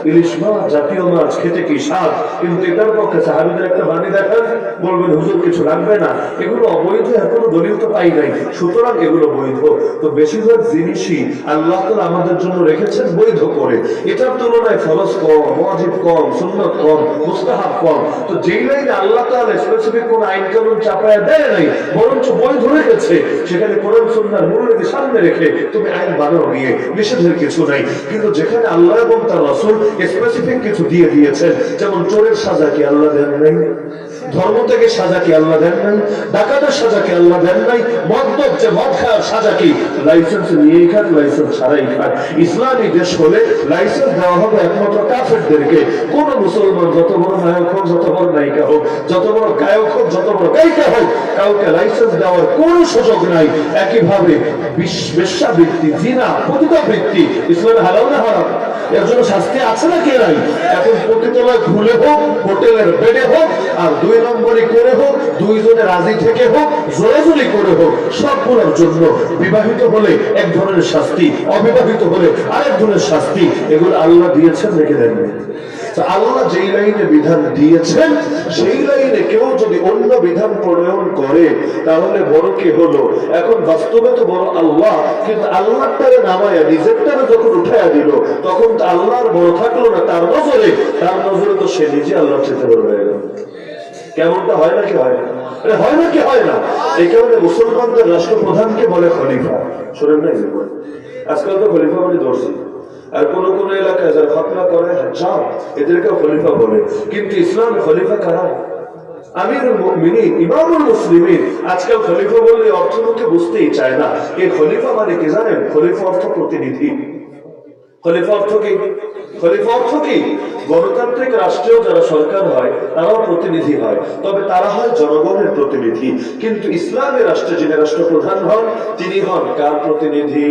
S1: ইলিশ মাছ জাতীয় মাছ খেতে কি স্বাদ, কিন্তু এটার পক্ষে সাহাবীদের একটা বাণী দেখান, বলবেন হুজুর কিছু লাগবে না, এগুলো অবৈধ, এখনো দলিল তো পাই নাই, সুতরাং এগুলো বৈধ। তো বেশিরভাগ জিনিসই আল্লাহ তাআলা আমাদের জন্য রেখেছেন বৈধ করে। এটার তুলনায় ফরজ কম, ওয়াজিব কম, সুন্নাত কম, মুস্তাহাব কম। তো যেই লাইনে আল্লাহ তাআলা স্পেসিফিক কোন আইন কানুন চাপায়া দেয় নাই, বরঞ্চ বৈধ রেখেছে, সেখানে কোরআন সুন্নাহর মূলনীতি সামনে রেখে তুমি আইন বানাও নিয়ে, নিষেধের কিছু নাই। কিন্তু যেখানে আল্লাহ এবং তার রাসূল স্পেসিফিক কিছু দিয়ে দিয়েছেন, যেমন চোরের সাজা কি আল্লাহ দেন নাই? ধর্ম থেকে সাজা কি আল্লাহ দেন নাই? ডাকাতের সাজা কি আল্লাহ দেন নাই? মদ্যপ যে মদ খাওয়ার সাজা কি? লাইসেন্স নিয়েই খান, লাইসেন্স ছাড়াই খান। ইসলামী দেশ হলে লাইসেন্স দেওয়া হবে একমাত্র কাফেরদেরকে। কোন মুসলমান যত বড় নায়ক হোক, যত বড় নায়িকা হোক, যত বড় গায়ক হোক, যত বড় গায়িকা হোক, কাউকে লাইসেন্স দেওয়ার কোনো সুযোগ নাই। একইভাবে বেশ্যাবৃত্তি, জিনা, পতিতাবৃত্তি ইসলামে হালাল না হারাম? এর জন্য শাস্তি আছে না কে নাই? এখন পতিতালয় খুলে হোক, হোটেলের বেডে হোক, আর 2 নম্বরে করে হোক, দুইজনে রাজি থেকে হোক, জোরাজুরি করে হোক, সবগুলোর জন্য বিবাহিত হলে এক ধরনের শাস্তি, অবিবাহিত হলে আরেক ধরনের শাস্তি। এগুলো আল্লাহ দিয়েছেন, রেখে দেন। আল্লাহ যেই লাইনে বিধান দিয়েছেন সেই লাইনে কেউ যদি অন্য বিধান প্রণয়ন করে তাহলে বড় কে হলো? এখন বাস্তবে তো বড় আল্লাহ, কিন্তু আল্লাহটারে নামায়া নিজেরটারে যখন উঠাইয়া দিল তখন তো আল্লাহর বড় থাকলো না তার নজরে। তার নজরে তো সে নিজে আল্লাহর চেয়ে বড় হয়ে গেল। কেমনটা হয় নাকি হয় না? হয় নাকি হয় না? এই কারণে মুসলমানদের রাষ্ট্রপ্রধানকে বলে খলিফা। শোনেন না? আজকাল তো খলিফা মানে দর্শী, আর কোন কোন এলাকায় যারা খতনা করে হাজ্জাম, এদেরকে খলিফা বলে। কিন্তু ইসলামে খলিফা কারা? আমিরুল মুমিনিন, ইমামুল মুসলিমিন। আজকাল খলিফা বললে অর্থমুখে বুঝতেই চায় না। এই খলিফা মানে কি জানেন? খলিফা অর্থ প্রতিনিধি। খলিফা অর্থ কি? খলিফা অর্থ কি? গণতান্ত্রিক রাষ্ট্রেও যারা সরকার হয় তারাও প্রতিনিধি হয়, তবে তারা হয় জনগণের প্রতিনিধি। কিন্তু ইসলামের রাষ্ট্রে যিনি রাষ্ট্রপ্রধান হন তিনি হন কার প্রতিনিধি?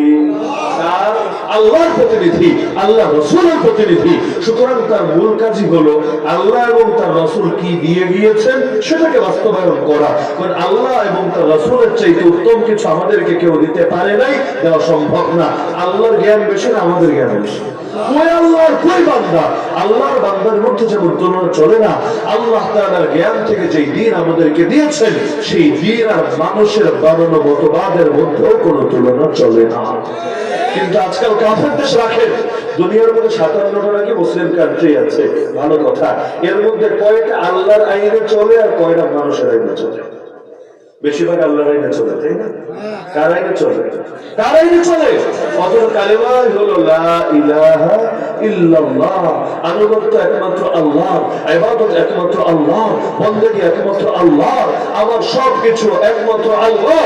S1: কার? আল্লাহর প্রতিনিধি, আল্লাহ রাসূলের প্রতিনিধি। সুতরাং তার মূল কাজই হলো আল্লাহ এবং তার রাসূল কি দিয়ে গিয়েছেন সেটাকে বাস্তবায়ন করা। কারণ আল্লাহ এবং তার রাসূলের চাইতে উত্তম কিছু আমাদেরকে কেউ দিতে পারে নাই, দেওয়া সম্ভব না। আল্লাহর জ্ঞান বেশি না আমাদের জ্ঞান বেশি? কই আল্লাহর কই বান্দা? আল্লাহর বান্দার মধ্যে যেমন তুলনা চলে না, আল্লাহ তাআলার জ্ঞান থেকে যেই দ্বীন আমাদেরকে দিয়েছেন সেই দ্বীন আর মানুষের বানানো মতবাদের মধ্যেও কোনো তুলনা চলে না। কিন্তু আজকাল কাফের দেশ রাখেন, দুনিয়ার মধ্যে 57টা নাকি মুসলিম কান্ট্রি আছে, ভালো কথা। এর মধ্যে কয়টা আল্লাহর আইনে চলে আর কয়টা মানুষের আইনে চলে? বেশিরভাগ আল্লাহর আইনে চলে, তাই না? কার আইনে চলে? কার আইনে চলে? অথচ কালেমাই হলো লা ইলাহা ইল্লাল্লাহ, আনুগত্য একমাত্র আল্লাহ, ইবাদত একমাত্র আল্লাহ, বন্দেগী একমাত্র আল্লাহ, আমার সবকিছু একমাত্র আল্লাহ।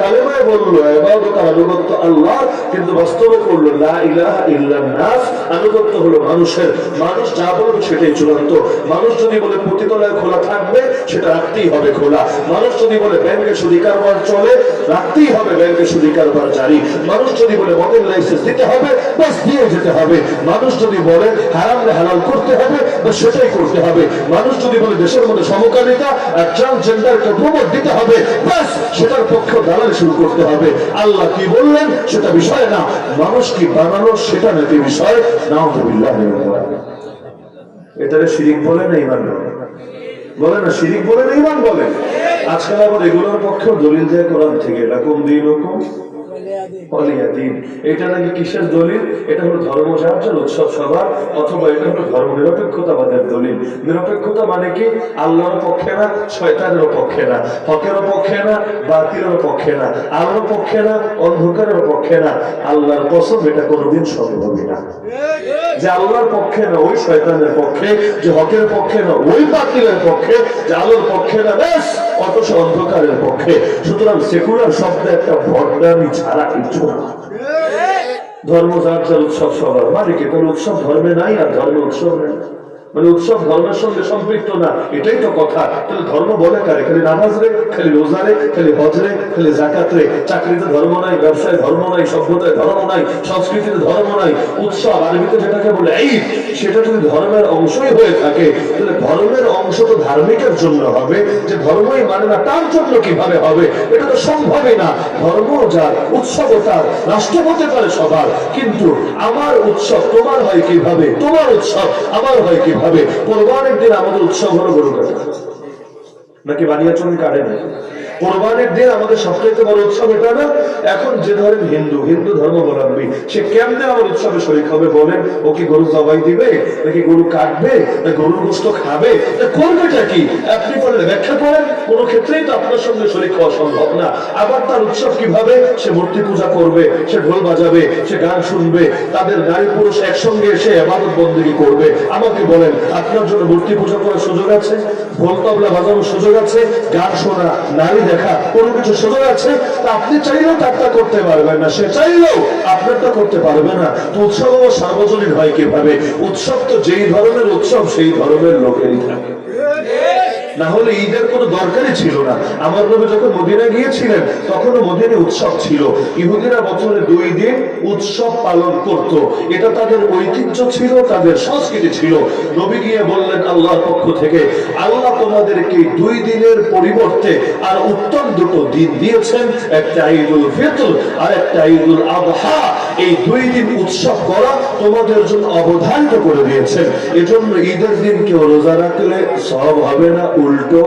S1: কালেমাই বললো ইবাদত আনুগত্য আল্লাহ, কিন্তু বাস্তবে করলো লা ইলাহা ইল্লান্নাস, আনুগত্য হলো মানুষের। মানুষ যা বলবে সেটাই চূড়ান্ত। মানুষ যদি বলে পতিতালয় খোলা থাকবে সেটা রাখতেই হবে খোলা। মানুষ যদি বলে ব্যাংক ব্যাংকে সুদি কারবার চলে, রাখতেই হবে ব্যাংকে সুদি কারবার জারি। মানুষ যদি বলে মদের লাইসেন্স দিতে হবে, বাস দিয়ে যেতে হবে। মানুষ যদি বলে হারামে হালাল করতে হবে, বাস সেটাই করতে হবে। মানুষ যদি বলে দেশের মধ্যে সমকামিতা আর ট্রান্সজেন্ডারকে প্রমোট দিতে হবে, বাস সেটার পক্ষে দালালি শুরু করতে হবে। আল্লাহ কি বললেন সেটা বিষয় না, মানুষ কি বানানো সেটা নাকি বিষয়। নাউযুবিল্লাহ। এটারে শিরিক বলে না ঈমান বলে? বলে না শিরিক বলে না ঈমান বলে? আজকাল আবার এগুলোর পক্ষেও দলিল দেয় কোরআন থেকে, লাকুম দীনুকুম ওয়ালিয়া দীন। এটা নাকি কিসের দলিল? এটা হলো ধর্ম যার উৎসব সবার, অথবা এটা হলো ধর্ম নিরপেক্ষতাবাদের দলিল। নিরপেক্ষতা মানে কি? আল্লাহর পক্ষে না, শয়তানের পক্ষে না, হকের পক্ষে না, বাতিলের পক্ষে না, আলোর পক্ষে না, অন্ধকারের পক্ষে না। আল্লাহর কসম এটা কোনোদিন সম্ভবই না যে আল্লাহর পক্ষে না ওই শয়তানের পক্ষে, যে হকের পক্ষে না ওই বাতিলের পক্ষে, যে আলোর পক্ষে না ব্যাস অথচ অন্ধকারের পক্ষে। সুতরাং সেকুলার শব্দ একটা ভণ্ডামি ছাড়া কিছু না। ধর্ম যার উৎসব সবার, মানে কি কোনো উৎসব ধর্মে নাই আর ধর্মে উৎসব নেই, মানে উৎসব ধর্মের সঙ্গে সম্পৃক্ত না, এটাই তো কথা। তাহলে ধর্ম বলে কারে? খালি নামাজ রে, খালি রোজা রে, খালি হজ রে, খালি জাকাত রে। চাকরিতে ধর্ম নাই, ব্যবসায় ধর্ম নাই, সভ্যতায় ধর্ম নাই, সংস্কৃতিতে ধর্ম নাই। উৎসব আরবিতে যেটাকে বলে ঈদ, সেটা যদি ধর্মের অংশই হয়ে থাকে, তাহলে ধর্মের অংশ তো ধার্মিকের জন্য হবে, যে ধর্মই মানে না তার জন্য কিভাবে হবে? এটা তো সম্ভবই না। ধর্ম যার, উৎসব তার, রাষ্ট্র হতে পারে সবার, কিন্তু আমার উৎসব তোমার হয় কিভাবে? তোমার উৎসব আমার হয় কিভাবে? কোরবানির দিন আমাদের উৎসব হলো গরু কাটা, নাকি বানিয়াচুরি কাটে না? কোরবানির দিন আমাদের সবচেয়ে বড় উৎসব এটা না? এখন যে ধরেন হিন্দু ধর্মাবলম্বী, সে কেমনে আমার উৎসবে শরীক হবে বলেন? ও কি গরু জবাই দিবে, নাকি গরু কাটবে, না গরুর গোশত খাবে, করবেটা কি? আপনি বলেন, ব্যাখ্যা করেন। কোন ক্ষেত্রেই তো আপনার সঙ্গে শরীক হওয়া সম্ভব না। আবার তার উৎসব কিভাবে? সে মূর্তি পূজা করবে, সে ঢোল বাজাবে, সে গান শুনবে, তাদের নারী পুরুষ একসঙ্গে এসে ইবাদত বন্দেগী করবে। আমাকে বলেন, আপনার জন্য মূর্তি পূজা করার সুযোগ আছে? ঢোল তবলা বাজানোর সুযোগ আছে? গান শোনা, নারী দেখা, কোনো কিছু সুযোগ আছে? তা আপনি চাইলেও তারটা করতে পারবেন না, সে চাইলেও আপনারটা করতে পারবে না। তো উৎসব সার্বজনীন হয় কিভাবে? উৎসব তো যেই ধরনের উৎসব সেই ধরনের লোকেরই থাকে, না হলে ঈদের কোনো দরকারই ছিল না। আমার নবী যখন মদিনা গিয়েছিলেন তখনও মদিনায় উৎসব ছিল। ইহুদিরা বছরে 2 দিন উৎসব পালন করত, এটা তাদের ঐতিহ্য ছিল, তাদের সংস্কৃতি ছিল। নবী গিয়ে বললেন আল্লাহর পক্ষ থেকে, আল্লাহ তোমাদেরকে 2 দিনের পরিবর্তে আর উত্তম 2টো দিন দিয়েছেন, একটা ঈদুল ফিতর আর একটা ঈদুল আযহা। এই 2 দিন উৎসব করা তোমাদের জন্য অবধারিত করে দিয়েছেন। এজন্য ঈদের দিন কেউ রোজা রাখলে সওয়াব হবে না, উল্টো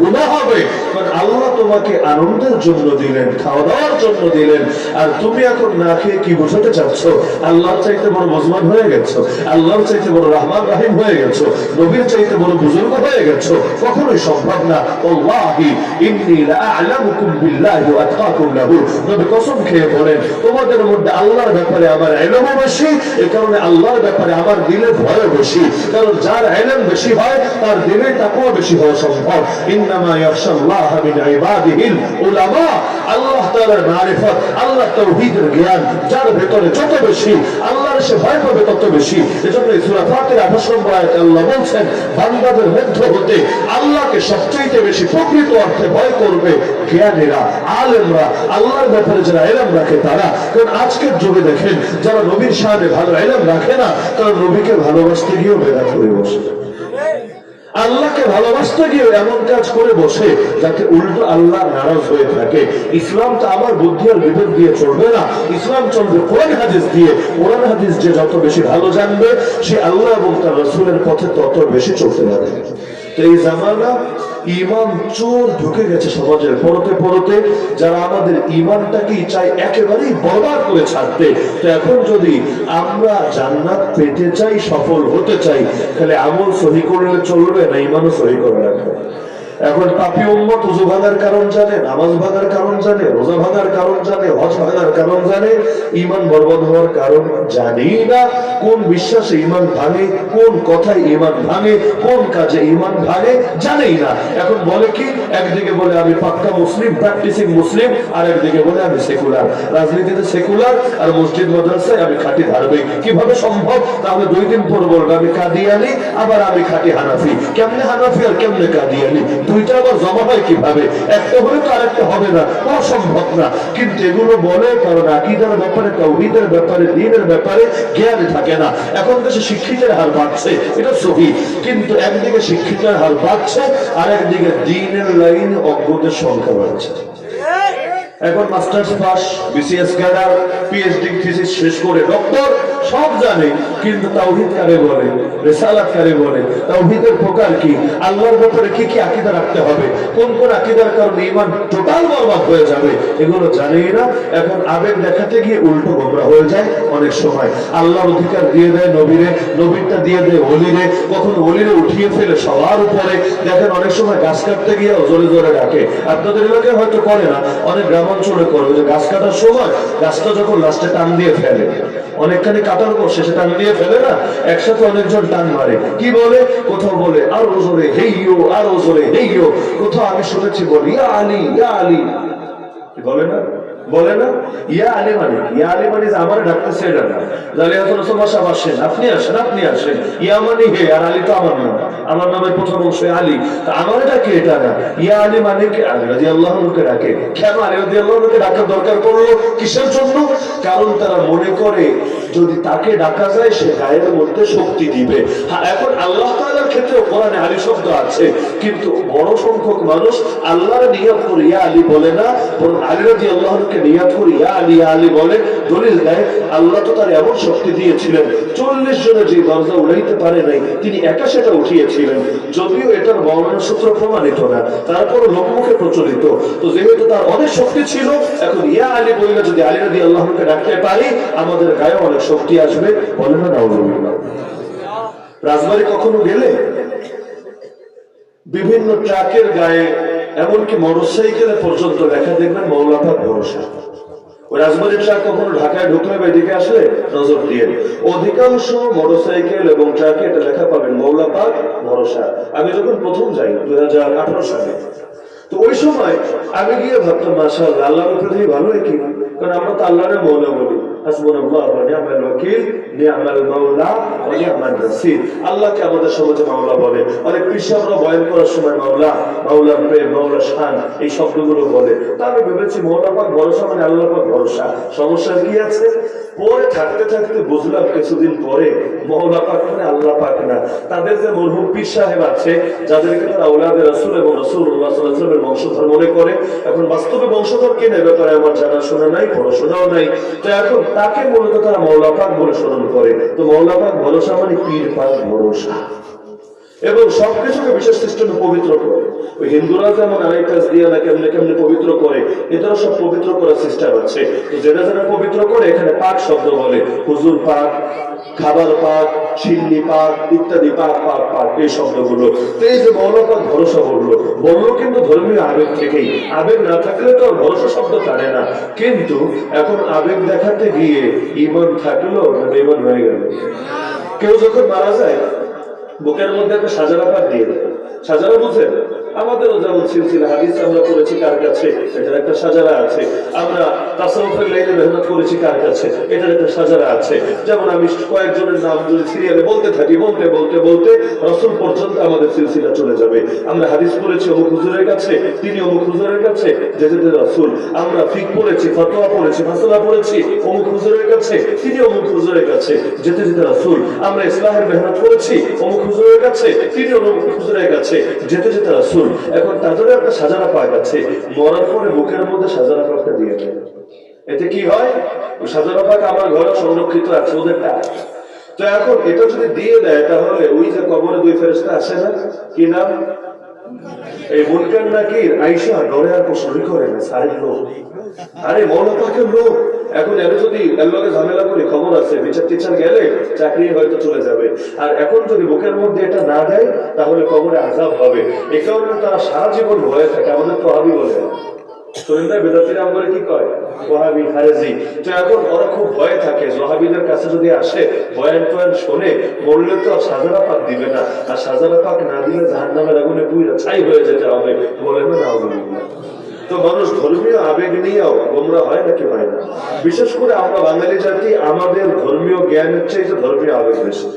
S1: গুনাহ হবে। কারণ আল্লাহ তোমাকে আনন্দের জন্য দিলেন, খাওয়া দাওয়ার জন্য দিলেন, আর তুমি এখন না খেয়ে কি বোঝাতে চাচ্ছ? আল্লাহর চাইতে বড় বুজমান হয়ে গেছো, আল্লাহর চাইতে বড় রহমান রাহিম হয়ে গেছো, নবীর চাইতে বড় বুজুর্গ হয়ে গেছো? কখনোই সম্ভব না। আল্লাহি ইন্নী লাআলামুকুম বিল্লাহি ওয়া আতকাকুম লাহু। নবী কসম খেয়ে বলেন, তোমাদের মধ্যে আল্লাহর ব্যাপারে আমার ইলম বেশি, এই কারণে আল্লাহর ব্যাপারে আমার দিলে ভয় বেশি। কারণ যার ইলম বেশি হয় তার দিলে তাকওয়া বেশি হওয়া সম্ভব। ইন্নামা ইয়াখশাল্লাহা মিন ইবাদিহিল উলামা। আল্লাহ তাআলার মারিফত, আল্লাহ তাওহীদের জ্ঞান যার ভেতরে যত বেশি, আল্লাহর সে ভয় পাবে তত বেশি। এজন্য সূরা ফাতিহা 28 নম্বর আয়াতে আল্লাহ বলেন, বান্দাদের মধ্য হতে আল্লাহকে সবচেয়ে বেশি প্রকৃত অর্থে ভয় করবে জ্ঞানীরা, আলেমরা, আল্লাহর ব্যাপারে যারা ইলম রাখে তারা। কারণ আজকের যুগে দেখেন, যারা নবীর শানে ভালো ইলম রাখে না, তারা নবীকে ভালোবাসতে গিয়েও বেদাত করে বসে, আল্লাহকে ভালোবাসতে গিয়ে এমন কাজ করে বসে যাতে উল্টো আল্লাহ নারাজ হয়ে থাকে। ইসলাম তো আমার বুদ্ধি আর বিবেক দিয়ে চলবে না, ইসলাম চলবে কোরআন হাদিস দিয়ে। কোরআন হাদিস যে যত বেশি ভালো জানবে, সে আল্লাহ এবং তার রাসূলের পথে তত বেশি চলতে পারবে। তো এই জামানা ঈমান চোর ঢুকে গেছে সমাজের পরতে পরতে, যারা আমাদের ঈমানটাকে চাই একেবারেই বরবাদ করে ছাড়তে। তো এখন যদি আমরা জান্নাত পেতে চাই, সফল হতে চাই, তাহলে আমল সহি করলে চলবে না, ঈমানও সহি করে রাখবে। এখন পাপী উম্মত ওযু ভাঙার কারণ জানে, নামাজ ভাঙার কারণ জানে, রোজা ভাঙার কারণ জানে, হজ ভাঙার কারণ জানে, ঈমান বরবাদ হওয়ার কারণ জানেই না। কোন বিশ্বাসে ঈমান ভাঙে, কোন কথায় ঈমান ভাঙে, কোন কাজে ঈমান ভাঙে জানেই না। এখন বলে কি, একদিকে বলে আমি পাক্কা মুসলিম, প্র্যাকটিসিং মুসলিম, আর একদিকে বলে আমি সেকুলার। রাজনীতিতে সেকুলার আর মসজিদ মাদ্রাসায় আমি খাঁটি ধার্মিক। কিভাবে সম্ভব? তাহলে 2 দিন পর বলবে আমি কাদিয়ানি, আবার আমি খাঁটি হানাফি। কেমনে হানাফি আর কেমনে কাদিয়ানি? দুইটা আবার জমা হয় কিভাবে? একটা হলে তো আরেকটা হবে না, অসম্ভব না। কিন্তু এগুলো বলে কারণ আকীদার ব্যাপারে, তাওহীদের ব্যাপারে, দ্বীনের ব্যাপারে জ্ঞান থাকে না। এখন দেশে শিক্ষিতের হার বাড়ছে, এটা সহি, কিন্তু একদিকে শিক্ষিতের হার বাড়ছে আর একদিকে দ্বীনের লাইন অজ্ঞদের সংখ্যা বাড়ছে। এখন masters pass, BCS cadre, PhD thesis শেষ করে ডক্টর সব জানে, কিন্তু তাওহীদ কারে বলে, রিসালাত কারে বলে, তাওহীদের প্রকার কি, আল্লাহর ব্যাপারে কি কি আকীদা রাখতে হবে, কোন কোন আকীদার কারণে ঈমান টোটাল বরবাদ হয়ে যাবে, এগুলো জানেই না। এখন আবেগ দেখাতে গিয়ে উল্টো গোমরা হয়ে যায়। অনেক সময় আল্লাহর অধিকার দিয়ে দেয় নবীরে, নবীরটা দিয়ে দেয় ওলিরে, কখন ওলিরে উঠিয়ে ফেলে সবার উপরে। দেখেন অনেক সময় গাছ কাটতে গিয়ে জোরে জোরে ডাকে, আপনাদের এলাকায় হয়তো করে না, অনেক গ্রামাঞ্চলে করে। ওই যে গাছ কাটার সময় গাছটা যখন লাস্টে টান দিয়ে ফেলে, অনেকখানি কাটার পর শেষে টান দিয়ে ফেলে না, একসাথে অনেকজন টান মারে, কি বলে, কোথাও বলে আরো জোরে হেইয়ো, আরো জোরে হেইয়ো, কোথাও আমি শুনেছি বলি ইয়া আলী, ইয়া আলী, বলে না, বলে না, ইয়া আলী মানে, ইয়া আলী মানে আমার ডাকতেছে, এটা না জালিয়াতুল রাসূল সাহেব আসেন, আপনি আসেন, আপনি আসেন, ইয়া মানে হে, আর আলী তো আমার নাম, আমার নামের প্রথম অংশ আলী, তা আমার ডাকে এটা না। ইয়া আলী মানে কি, আলী রাদিয়াল্লাহু আনহুকে ডাকে। কেন আলী রাদিয়াল্লাহু আনহুকে ডাকার দরকার পড়লো, কিসের জন্য? কারণ তারা মনে করে যদি তাকে ডাকা যায় সে গায়ের মধ্যে শক্তি দিবে। হ্যাঁ, এখন আল্লাহ তাআলার ক্ষেত্রে কোরআনে আলী শব্দ আছে, কিন্তু বড় সংখ্যক মানুষ আল্লাহর নিয়াত করে ইয়া আলী বলে না, বরং আলী রাদিয়াল্লাহু আনহুকে নিয়াত করে ইয়া আলী, ইয়া আলী বলে। দলিল দেয় আল্লাহ তো তার এমন শক্তি দিয়েছিলেন, 40 জনের যে দরজা উঠাইতে পারে নাই তিনি একা সেটা উঠিয়েছিলেন। যদিও এটার বর্ণনা সূত্র প্রমাণিত না, তারপরও লোকমুখে প্রচলিত। তো যেহেতু তার অনেক শক্তি ছিল, এখন ইয়া আলী বললে যদি আলী রাদিয়াল্লাহু আনহুকে ডাকতে পারি আমাদের গায়ে অনেক শক্তি আসবে, বলে না নাউজুবিল্লাহ। রাজবাড়ী কখনো গেলে বিভিন্ন ট্রাকের গায়ে, এমনকি মোটরসাইকেলে পর্যন্ত লেখা দেখবেন মাওলা পাক ভরসা। ওই রাজবাড়ির ট্রাক কখনো ঢাকায় ঢুকলে বা এদিকে আসলে নজর দিয়ে, অধিকাংশ মোটরসাইকেল এবং ট্রাকে এটা লেখা পাবেন মাওলা পাক ভরসা। আমি যখন প্রথম যাই 2018 সালে, তো ওই সময় আমি গিয়ে ভাবতাম মাশাআল্লাহ, আল্লাহর উপরে ভালোই কি, কারণ আমরা তো আল্লাহর মৌলা বলি, হাসবুনাল্লাহু ওয়া নি'মাল ওয়াকিল, নি'মাল মাওলা ওয়া নি'মার রাসূল। আল্লাহকে আমাদের সমাজে মাওলা বলে। অনেক কৃষকরা বয়ান করার সময় মাওলা, মাওলার প্রেম, মাওলার শান এই শব্দগুলো বলে। তা আমি ভেবেছি মাওলা পাক ভরসা মানে আল্লাহ পাক ভরসা, সমস্যা কি আছে? পরে থাকতে থাকতে বুঝলাম কিছুদিন পরে মাওলা পাক মানে আল্লাহ পাক না, তাদের যে মরহুম পীর সাহেব আছে যাদেরকে তারা আওলাদে রাসূল এবং রাসূলুল্লাহ সাল্লাল্লাহু আলাইহি ওয়াসাল্লামের বংশধর মনে করে, এখন বাস্তবে বংশধর কিনা ব্যাপারে আমার জানাশোনা নাই, পড়াশোনাও নাই, তো এখন তাকে মূলত তারা মাওলা পাক বলে স্মরণ করে। তো মাওলা পাক ভরসা মানে পীর পাক ভরসা, এবং সবকিছুকে বিশেষ সিস্টেমে পবিত্র করে। ওই হিন্দুরা যেমন আরেক কাজ দিয়ে না কেমনে কেমনে পবিত্র করে, এটারও সব পবিত্র করার সিস্টেম আছে। তো যেটা যেটা পবিত্র করে এখানে পাক শব্দ বলে, হুজুর পাক, খাবার পাক, শিল্লি পাক, ইত্যাদি পাক পাক পাক, এই শব্দগুলো। তো এই যে মাওলা পাক ভরসা বললো কিন্তু ধর্মীয় আবেগ থেকেই, আবেগ না থাকলে তো ভরসা শব্দ টানে না। কিন্তু এখন আবেগ দেখাতে গিয়ে ঈমান থাকলো না বেঈমান হয়ে গেল। কেউ যখন মারা যায় বুকের মধ্যে একটা সাজারা পাক দিয়ে দেয়, সাজারা বুঝেন? আমাদেরও যেমন সিলসিলা হাদিস আমরা করেছি কার কাছে, এটার একটা সাজারা আছে। আমরা তাসাউফের লাইনে মেহনত করেছি কার কাছে, এটার একটা সাজারা আছে। যেমন আমি কয়েকজনের নাম যদি সিরিয়ালে বলতে থাকি, বলতে বলতে বলতে রাসূল পর্যন্ত আমাদের সিলসিলা চলে যাবে। আমরা হাদিস পড়েছি অমুক হুজুরের কাছে, তিনি অমুক হুজুরের কাছে, যেতে যেতে রাসূল। আমরা ফিক পড়েছি, ফতোয়া পড়েছি, মাসআলা পড়েছি অমুক হুজুরের কাছে, তিনি অমুক হুজুরের কাছে, যেতে যেতে রাসূল। আমরা ইসলামের মেহনত করেছি অমুক হুজুরের কাছে, তিনি অমুক হুজুরের কাছে, যেতে যেতে রাসূল। এখন তাদেরও একটা সাজারা পাক আছে, মরার পরে বুকের মধ্যে সাজারা পাকটা দিয়ে দেয়। এতে কি হয়? ওই সাজারা পাক আমার ঘরে সংরক্ষিত আছে, ওদেরটা। তো এখন এটা যদি দিয়ে দেয় তাহলে ওই যে কবরে দুই ফেরেশতা আসে না, কি নাম, এই মুনকার নাকির, আয়েশা ডরে আর প্রশ্নই করে না, সারের লোক, আরে মাওলা পাকের লোক। এখন এর যদি এর লগে ঝামেলা করে, খবর আছে বিচার টিচার গেলে চাকরি হয়তো চলে যাবে। আর এখন যদি বুকের মধ্যে এটা না দেয় তাহলে কবরে আযাব হবে। এই কারণে তারা সারা জীবন ভয়ে থাকে। আমাদের তো ওয়াহাবি বলে, শরীরটা বেদাতিরা আমরা কি কয়, ওয়াহাবি খারেজি। তো এখন ওরা খুব ভয়ে থাকে, ওয়াহাবিদের কাছে যদি আসে বয়ান টয়ান শোনে, বললে তো আর সাজারা পাক দিবে না, আর সাজারা পাক না দিলে জাহান্নামের আগুনে পুইরা ছাই হয়ে যেতে হবে, বলেন না নাউজুবিল্লাহ। তো মানুষ ধর্মীয় আবেগ নিয়েও গোমরা হয় নাকি হয় না? বিশেষ করে আমরা বাঙালি জাতি, আমাদের ধর্মীয় জ্ঞানের চেয়ে ধর্মীয় আবেগ বেশি।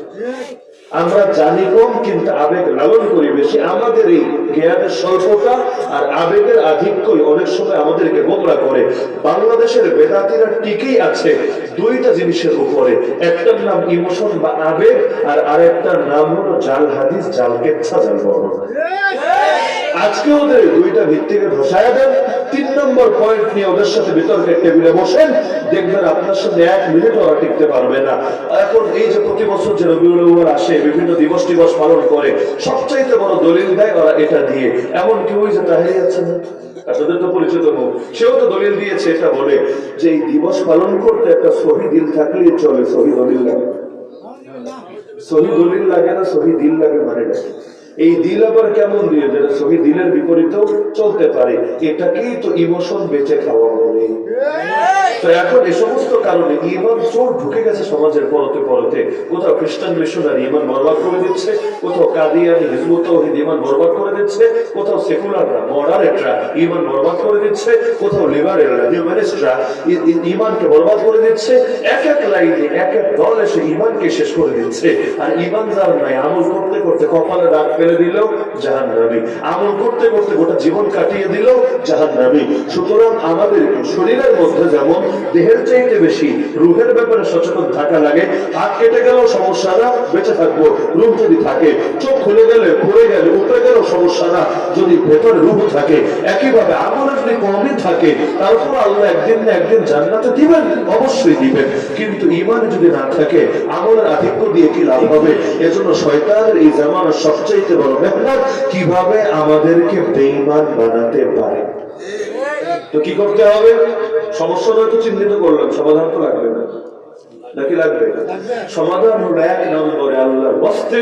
S1: আমরা জানি কম কিন্তু আবেগ লালন করি বেশি। আমাদের এই জ্ঞানের স্বল্পতা আর আবেগের আধিক্যই অনেক সময় আমাদেরকে গোমরা করে। বাংলাদেশের বেদাতিরা টিকেই আছে দুইটা জিনিসের উপরে, একটার নাম ইমোশন বা আবেগ, আর আরেকটার নাম হলো জাল হাদিস, জাল কেচ্ছা, জাল বর্ণনা। আজকে ওদের দুইটা ভিত্তিকে ধসায়া দেন, 3 নম্বর পয়েন্ট নিয়ে ওদের সাথে বিতর্কের টেবিলে বসেন, দেখবেন আপনার সাথে 1 মিনিট ওরা টিকতে পারবে না। এখন এই যে প্রতি বছর যে রবিউল আউয়াল আসে, বিভিন্ন দিবস পালন করে, সবচাইতে বড় দলিল দেয় ওরা এটা দিয়ে। এমন কেউ যে তাহিরি আছে না, আপনাদের তো পরিচিত মুখ, সেও তো দলিল দিয়েছে, এটা বলে যে এই দিবস পালন করতে একটা সহি দিল থাকলেই চলে, সহি দলিল লাগে। সহি দলিল লাগে না, সহি দিল লাগে, মানে না। এই দিল আবার কেমন দিয়ে, যেটা সহি দিলের বিপরীতেও চলতে পারে, এটাকেই তো ইমোশন বেঁচে খাওয়া বলে। তো এখন এই সমস্ত কারণে ইমান চোর ঢুকে গেছে সমাজের পরতে পরতে। কোথাও খ্রিস্টান মিশনারি ইমান বরবাদ করে দিচ্ছে, কোথাও কাদিয়ানি হিজবুত তাওহীদ ইমান বরবাদ করে দিচ্ছে, কোথাও সেকুলাররা মডারেটরা ইমান বরবাদ করে দিচ্ছে, কোথাও লিবারেলরা হিউম্যানিস্টরা ইমানকে বরবাদ করে দিচ্ছে। এক এক লাইনে এক এক দল এসে ইমানকে শেষ করে দিচ্ছে। আর ইমান যার নাই, আমল করতে করতে কপালে দাগ ফেলে দিল, জাহান্নামী। আমল করতে করতে গোটা জীবন কাটিয়ে দিল, জাহান্নামী। সুতরাং আমাদের শরীরের মধ্যে যেমন দেহের চাইতে বেশি রুহের ব্যাপারে সচেতন থাকা লাগে। হাত কেটে গেলেও সমস্যা না, বেঁচে থাকবো, রুহ যদি থাকে। চোখ খুলে গেলে, পড়ে গেলে, উপরে গেলেও সমস্যা না, যদি ভেতরে রুহ থাকে। একইভাবে আমলের যদি কমই থাকে, তারপর আল্লাহ একদিন না একদিন জান্নাতে দিবেন, অবশ্যই দিবেন। কিন্তু ঈমান যদি না থাকে, আমলের আধিক্য দিয়ে কি লাভ হবে? এজন্য শয়তানের এই জামানার সবচাইতে বড় মেহনত কিভাবে আমাদেরকে বেঈমান বানাতে পারে। তো কি করতে হবে? সমস্যা তো চিহ্নিত করলাম, সমাধান তো লাগবে না, নাকি লাগবে? সমাধান হলো 1 নম্বরে আল্লাহর ওয়াস্তে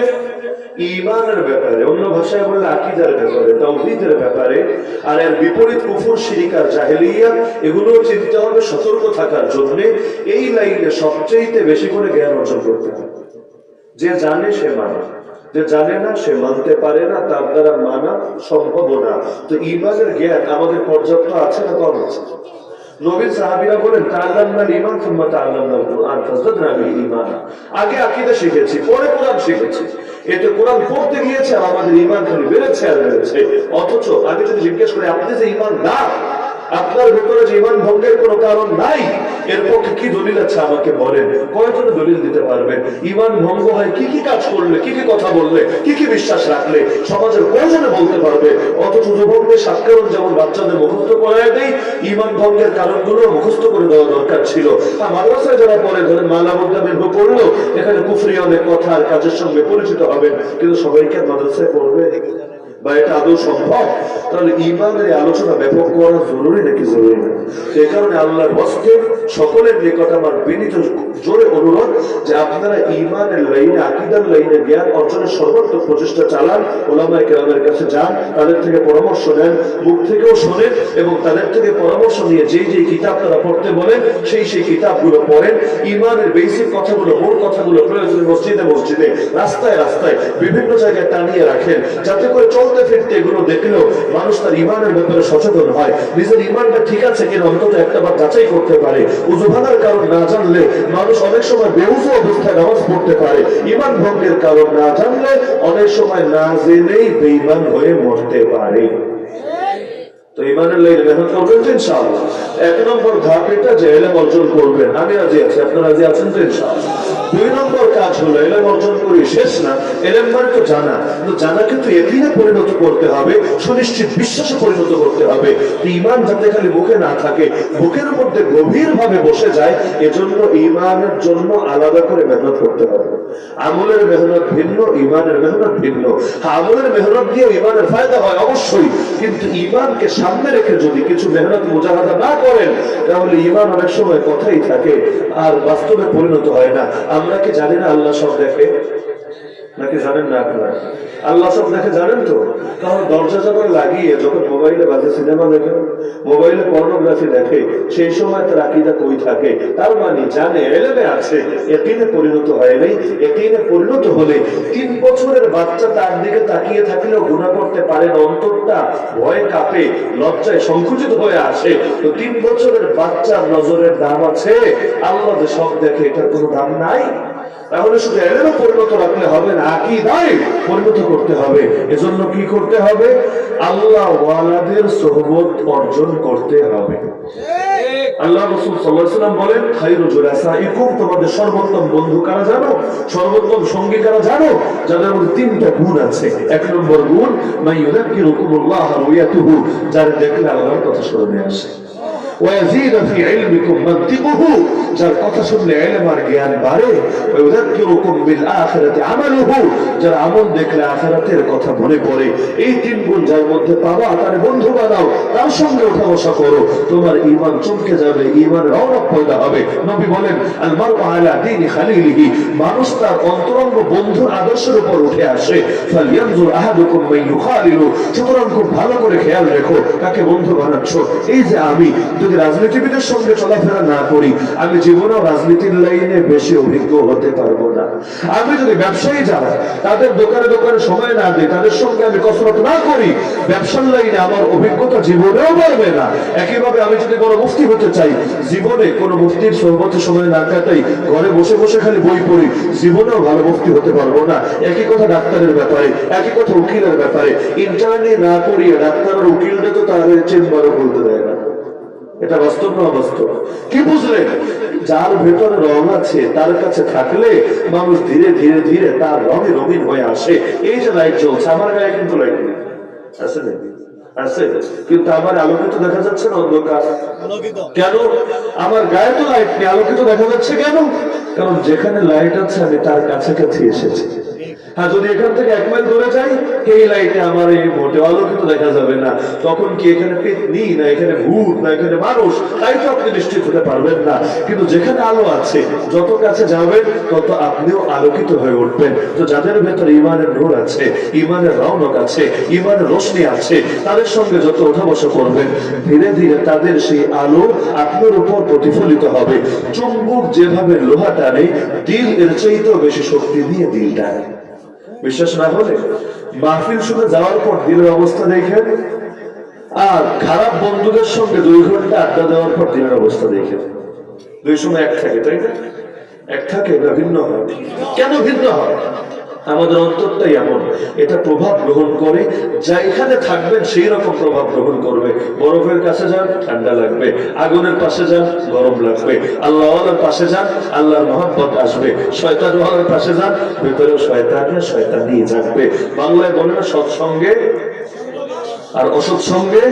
S1: ঈমানের ব্যাপারে, অন্য ভাষায় বললে আকীদার ব্যাপারে, তাওহীদের ব্যাপারে। আর এর বিপরীত কুফর, শিরক আর জাহেলিয়াত, এগুলো চিনতে হবে সতর্ক থাকার জন্য। এই লাইনে সবচেয়ে বেশি করে জ্ঞান অর্জন করতে হবে। যে জানে সে মানে, যে জানে না সে মানতে পারে না, তার দ্বারা মানা সম্ভব না। তো ঈমানের জ্ঞান আমাদের পর্যাপ্ত আছে না কম আছে? নবীর সাহাবীরা বলেন তাআল্লামনাল ঈমান সুম্মা তাআল্লামনাল কুরআন ফাযাদনা বিল ঈমান। আগে আকীদা শিখেছি, পরে কোরআন শিখেছি। এতে কোরআন পড়তে গিয়েছে আর আমাদের ঈমান খালি বেড়েছে আর বেড়েছে। অথচ আমি যদি জিজ্ঞেস করি আপনি যে ঈমান না, আপনার ভেতরে যে ঈমান ভঙ্গের কোনো কারণ নাই, এর পক্ষে কি দলিল আছে আমাকে বলেন। কয়জন দলিল দিতে পারবেন? ঈমান ভঙ্গ হয় কি কি কাজ করলে, কি কি কথা বললে, কি কি বিশ্বাস রাখলে, সমাজের কয়জনে বলতে পারবে? অথচ যুবকদের সাক্ষাৎ যেমন বাচ্চাদের মুখস্থ করায় দেয়, ঈমান ভঙ্গের কারণগুলো মুখস্থ করে দেওয়া দরকার ছিল। আর মাদ্রাসায় যারা পড়ে, ধরেন মালা মুদ্দামিন পড়লো, এখানে কুফরি অনেক কথা আর কাজের সঙ্গে পরিচিত হবেন, কিন্তু সবাইকে মাদ্রাসায় পড়বে বা এটা আদৌ সম্ভব? তাহলে ঈমানের আলোচনা ব্যাপক করা জরুরি নাকি জরুরি না? সেই কারণে আল্লাহর ওয়াস্তে সকলের নিকট আমার বিনীত জোরে অনুরোধ যে আপনারা ঈমানের লাইনে, আকীদার লাইনে জ্ঞান অর্জনের সর্বাত্মক প্রচেষ্টা চালান। উলামায়ে কেরামের কাছে যান, তাদের থেকে পরামর্শ নেন, মুখ থেকেও শোনেন এবং তাদের থেকে পরামর্শ নিয়ে যেই যেই কিতাব তারা পড়তে বলেন সেই সেই কিতাবগুলো পড়েন। ঈমানের বেসিক কথাগুলো, মূল কথাগুলো প্রয়োজনে মসজিদে মসজিদে, রাস্তায় রাস্তায়, বিভিন্ন জায়গায় টানিয়ে রাখেন, যাতে করে চলতে ফিরতে এগুলো দেখলেও মানুষ তার ঈমানের ব্যাপারে সচেতন হয়, নিজের ঈমানটা ঠিক আছে কিনা অন্তত একটাবার যাচাই করতে পারে। ওযু ভাঙার কারণ না জানলে মানুষ অনেক সময় বেউযু অবস্থায় নামাজ পড়তে পারে। ঈমান ভঙ্গের কারণ না জানলে অনেক সময় না জেনেই বেঈমান হয়ে মরতে পারে। তো ঈমানের লাইনে মেহনত করবেন তো ইনশাআল্লাহ। 1 নম্বর ধাপ এটা যে ইলম অর্জন করবেন। আমি রাজি আছি, আপনারা রাজি আছেন তো ইনশাআল্লাহ? 2 নম্বর কাজ হলো ইলম অর্জন করি শেষ না, ইলম মানে তো জানা, কিন্তু জানা কিন্তু ইয়াকিনে পরিণত করতে হবে, সুনিশ্চিত বিশ্বাসে পরিণত করতে হবে। ঈমান যাতে খালি মুখে না থাকে, বুকের মধ্যে গভীরভাবে বসে যায়, এজন্য ঈমানের জন্য আলাদা করে মেহনত করতে হবে। আমলের মেহনত ভিন্ন, ঈমানের মেহনত ভিন্ন। আমলের মেহনত দিয়ে ঈমানের ফায়দা হয় অবশ্যই, কিন্তু ঈমানকে সামনে রেখে যদি কিছু মেহনত মুজাহাদা না করেন, তাহলে ঈমান অনেক সময় কথাই থাকে আর বাস্তবে পরিণত হয় না। আমরা কি জানি না আল্লাহ সব দেখে? নাকি জানেন না আপনারা? আল্লাহ সব দেখে জানেন তো? কারণ দরজা যখন লাগিয়ে যখন মোবাইলে বাজে সিনেমা দেখে, মোবাইলে পর্নোগ্রাফি দেখে, সেই সময় তার আকীদা কই থাকে? তার মানে জানে, ইলমে আছে, ইয়াকিনে পরিণত হয় নাই। ইয়াকিনে পরিণত হলে 3 বছরের বাচ্চা তার দিকে তাকিয়ে থাকলেও গুনাহ করতে পারে না, অন্তরটা ভয়ে কাঁপে, লজ্জায় সংকুচিত হয়ে আসে। তো 3 বছরের বাচ্চার নজরের দাম আছে? আল্লাহ যে সব দেখে, এটার কোনো দাম নাই? তাহলে শুধু এলেমে পরিণত রাখলে হবে না, আকীদায় পরিণত করতে হবে। এজন্য কি করতে হবে? আল্লাহ ওয়ালাদের সোহবত অর্জন করতে হবে। আল্লাহ রাসূল সাল্লাল্লাহু আলাইহি ওয়াসাল্লাম বলেন, খায়রু জুলাসাইকুম, তোমাদের সর্বোত্তম বন্ধু কারা জানো? সর্বোত্তম সঙ্গী কারা জানো? যাদের মধ্যে তিনটা গুণ আছে। এক নম্বর গুণ, মাইয়ুযাক্কিরুকুমুল্লাহ রুয়াতুহু, যার দেখলে আল্লাহর কথা স্মরণে আসে। ويزيد في علمكم منطقه, যার কথা শুনলে ইলম আর জ্ঞান বাড়ে। ويذكركم بالآخرة عمله, যার আমল দেখলে আখিরাতের কথা মনে পড়ে। এই তিন গুণ যার মধ্যে পাবা তার বন্ধু বানাও, তার সঙ্গে ওঠা বসা করো, তোমার ঈমান চমকে যাবে, ঈমানের রওনক পয়দা হবে। নবী বলেন, আল মারউ আলা দীনি খালিলিহি, মানুষ তার অন্তরঙ্গ বন্ধুর আদর্শের উপর উঠে আসে। ফালইয়ানজুর আহাদুকুম মান ইউখালিলু, সুতরাং খুব ভালো করে খেয়াল রেখো কাকে বন্ধু বানাচ্ছ। এই যে আমি যদি রাজনীতিবিদের সঙ্গে চলাফেরা না করি, আমি জীবনেও রাজনীতির লাইনে বেশি অভিজ্ঞ হতে পারবো না। আমি যদি ব্যবসায়ী যারা তাদের দোকানে দোকানে সময় না দিই, তাদের সঙ্গে আমি কসরত না করি, ব্যবসার লাইনে আমার অভিজ্ঞতা জীবনেও বাড়বে না। একইভাবে আমি যদি কোনো মুফতি হতে চাই, জীবনে কোনো মুফতির সোহবতে সময় না কাটাই, ঘরে বসে বসে খালি বই পড়ি, জীবনেও ভালো মুফতি হতে পারবো না। একই কথা ডাক্তারের ব্যাপারে, একই কথা উকিলের ব্যাপারে। ইন্টারনি না করিয়ে ডাক্তার আর উকিলটা তো তার চেম্বারও বলতে দেয় না। এটা বাস্তব না অবাস্তব? কি বুঝলেন? যার ভেতরে রং আছে তার কাছে থাকলে মানুষ ধীরে ধীরে ধীরে তার রঙে রঙিন হয়ে আসে। এই যে লাইট জ্বলছে, আমার গায়ে কিন্তু লাইট নেই, আছে নাকি? আছে, কিন্তু আমার আলোকিত দেখা যাচ্ছে না অন্ধকার কেন? আমার গায়ে তো লাইট নেই, আলোকিত দেখা যাচ্ছে কেন? কারণ যেখানে লাইট আছে আমি তার কাছাকাছি এসেছি। হ্যাঁ, যদি এখান থেকে 1 মাইল দূরে যাই, এই লাইটে আমার এই মোটে আলোকিত দেখা যাবে না। তখন কি এখানে পেতনি না এখানে ভূত না এখানে মানুষ, তাই তো আপনি নিশ্চিত হতে পারবেন না। কিন্তু যেখানে আলো আছে, যত কাছে যাবেন তত আপনিও আলোকিত হয়ে উঠবেন। তো যাদের ভেতরে ঈমানের নূর আছে, ঈমানের রওনক আছে, ঈমানের রোশনি আছে, তাদের সঙ্গে যত ওঠা বসা করবেন, ধীরে ধীরে তাদের সেই আলো আপনার উপর প্রতিফলিত হবে। চুম্বক যেভাবে লোহা টানে, দিল এর চাইতেও বেশি শক্তি দিয়ে দিল টানে। বিশ্বাস না হলে মাহফিল শুনে যাওয়ার পর দিলের অবস্থা দেখেন, আর খারাপ বন্ধুদের সঙ্গে 2 ঘন্টা আড্ডা দেওয়ার পর দিলের অবস্থা দেখেন। 2 সময় এক থাকে, তাই না? এক থাকে না ভিন্ন হয়। কেন ভিন্ন হয়? আমাদের অন্তরটাই এমন, এটা প্রভাব গ্রহণ করে। যা এখানে থাকবেন সেই রকম প্রভাব গ্রহণ করবে। বরফের কাছে যান, ঠান্ডা লাগবে। আগুনের পাশে যান, গরম লাগবে। আল্লাহওয়ালার পাশে যান, আল্লাহর মহব্বত আসবে। শয়তানওয়ালার পাশে যান, ভেতরে শয়তানি জাগবে। বাংলায় বলে না, সৎসঙ্গে আর অসৎ সঙ্গে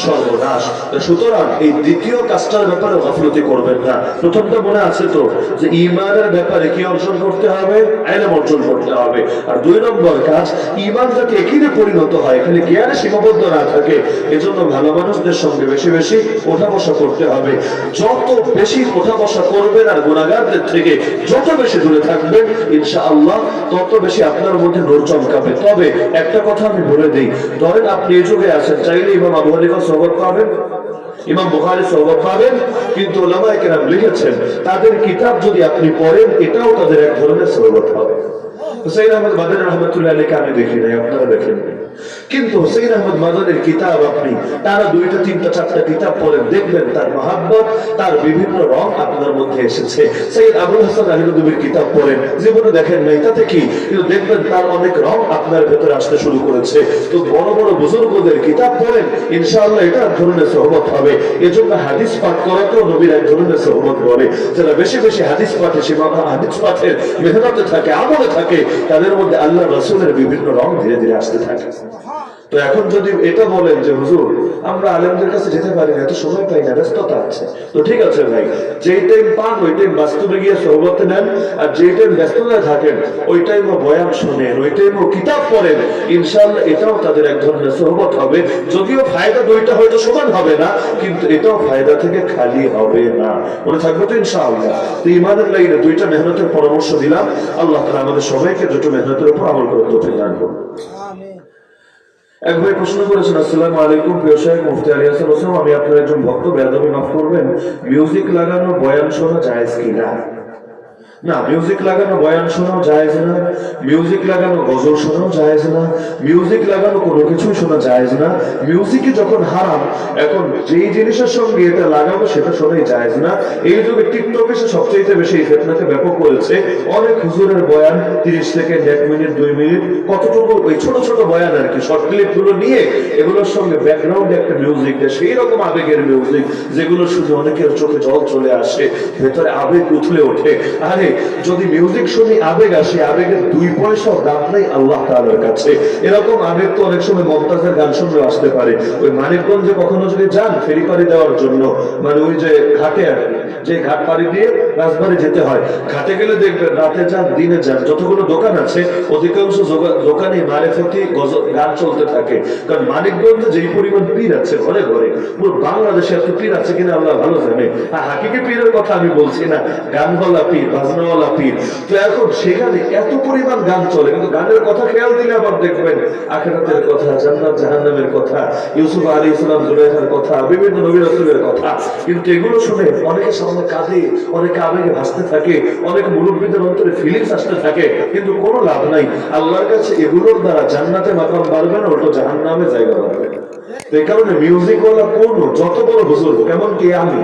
S1: সর্বনাশ। সুতরাং এই দ্বিতীয় কাজটার ব্যাপারে গাফলতি করবেন না। প্রথমটা মনে আছে তো, যে ঈমানের ব্যাপারে কি অর্জন করতে হবে? ইলম অর্জন করতে হবে। আর 2 নম্বর কাজ, ঈমান যাতে একিনে পরিণত হয়, এখানে জ্ঞানে সীমাবদ্ধ না থাকে, এজন্য ভালো মানুষদের সঙ্গে বেশি বেশি ওঠা বসা করতে হবে। যত বেশি ওঠা বসা করবেন আর গুনাহগারদের থেকে যত বেশি দূরে থাকবেন, ইনশাআল্লাহ তত বেশি আপনার মধ্যে নূর চমকাবে। তবে একটা কথা আমি বলে দিই, ধরেন আপনি এই যুগে আছেন, চাইলে ইমাম আবু হানিফার সোহবত পাবেন, ইমাম বুখারীর সোহবত পাবেন, কিন্তু উলামায়ে কেরাম লিখেছেন তাদের কিতাব যদি আপনি পড়েন, এটাও তাদের এক ধরনের সোহবত হবে। হুসাইন আহমদ মাদানী রাহমাতুল্লাহ আলাইহি আমি দেখি নাই, আপনারা দেখেন, কিন্তু হুসাইন আহমদ মাদানীর কিতাব আপনি টানা 2টা 3টা 4টা কিতাব পড়েন, দেখবেন তার মহব্বত, তার বিভিন্ন রং আপনার মধ্যে এসেছে। সৈয়দ আবুল হাসান আলী নদভীর কিতাব পড়েন, জীবনে দেখেন নাই তাতে কি, কিন্তু দেখবেন তার অনেক রং আপনার ভেতরে আসতে শুরু করেছে। তো বড় বড় বুজুর্গদের কিতাব পড়েন, ইনশাআল্লাহ এটা এক ধরনের সোহবত হবে। এজন্য হাদিস পাঠ করাকেও নবীর এক ধরনের সোহবত বলে। যারা বেশি বেশি হাদিস পাঠে, হাদিস পাঠের মেহনতে থাকে, আমলে থাকে, তাদের মধ্যে আল্লাহ রাসূলের বিভিন্ন রং ধীরে ধীরে আসতে থাকে। তো এখন যদি এটা বলেন যে হুজুর আমরা আলেমদের কাছে যেতে পারি না, এত সময় পাই না, ব্যস্ততা আছে, তো ঠিক আছে ভাই, যেই টাইম পান ওই টাইম বাস্তবে গিয়ে সোহবতে নেন, আর যেই টাইম ব্যস্ততায় থাকেন ওই টাইমও বয়ান শোনেন, ওই টাইমও কিতাব পড়েন। ইনশাআল্লাহ এটাও তাদের এক ধরনের সোহবত হবে। যদিও ফায়দা 2টা হয়তো সমান হবে না, কিন্তু এটাও ফায়দা থেকে খালি হবে না। মনে থাকবে তো ইনশাআল্লাহ? তো ঈমানের লাইনে 2টা মেহনতের পরামর্শ দিলাম। আল্লাহ তাআলা আমাদের সবাইকে 2টো মেহনতের উপর আমল করার তৌফিক দান করুন। এক ভাই প্রশ্ন করেছেন, আসসালামু আলাইকুম, প্রিয় শাইখ মুফতি আলী হাসান ওসমান, আমি আপনার একজন ভক্ত, বেয়াদবি মাফ করবেন, মিউজিক লাগানো বয়ান শোনা জায়েজ কিনা? না, মিউজিক লাগানো বয়ান শোনাও জায়েজ না, মিউজিক লাগানো গজল শোনাও জায়েজ না, মিউজিক লাগানো কোনো কিছুই শোনা জায়েজ না। মিউজিকই যখন হারাম, এখন যেই জিনিসের সঙ্গে এটা লাগাবো সেটা শোনাই জায়েজ না। এই যুগে টিকটক এসে সবচেয়ে বেশি এই ফিতনাকে ব্যাপক করেছে। অনেক হুজুরের বয়ান 30 সেকেন্ড, 1 মিনিট, 2 মিনিট, কতটুকু ওই ছোট ছোট বয়ান আর কি, শর্ট ক্লিপ গুলো নিয়ে এগুলোর সঙ্গে ব্যাকগ্রাউন্ডে একটা মিউজিক দেয়, সেই রকম আবেগের মিউজিক যেগুলো শুধু অনেকের চোখে জল চলে আসে, ভেতরে আবেগ উথলে ওঠে। আরে যদি মিউজিক শুনি আবেগ আসে, আবেগের 2 পয়সাও দাম নেই আল্লাহ তাআলার কাছে। এরকম আবেগ তো অনেক সময় মমতাজের গান শুনলে আসতে পারে। ওই মানিকগঞ্জে কখনো যদি যান ফেরি পাড়ি দেওয়ার জন্য, মানে ওই যে ঘাটে আর যে ঘাট পাড়ি দিয়ে রাজবাড়ি যেতে হয়, ঘাটে গেলে দেখবেন রাতে যান দিনে যান যতগুলো দোকান আছে অধিকাংশ দোকানে মারেফতি গান চলতে থাকে। কারণ মানিকগঞ্জে যেই পরিমাণ পীর আছে ঘরে ঘরে, পুরো বাংলাদেশে এত পীর আছে কিনা আল্লাহ ভালো জানে। হাকিকি পীরের কথা আমি বলছি না, গানওয়ালা পীর, বাজনাওয়ালা পীর। তো এখন সেখানে এত পরিমাণ গান চলে, কিন্তু গানের কথা খেয়াল দিলে আবার দেখবেন আখিরাতের কথা, জান্নাত জাহান্নামের কথা, ইউসুফ আলাইহিস সালাম জুলাইখার কথা, বিভিন্ন নবী রাসূলের কথা। কিন্তু এগুলো শুনে অনেকে সামনে কাঁদে, অনেকে আবেগে ভাসতে থাকে, অনেক মুরব্বীদের অন্তরে ফিলিংস আসতে থাকে, কিন্তু কোনো লাভ নাই। আল্লাহর কাছে এগুলোর দ্বারা জান্নাতে মাকাম বাড়বে না, উল্টো জাহান্নামে জায়গা বাড়বে। এই কারণে মিউজিক ওয়ালা কোন যত বড় হুজুর, এমনকি আমি,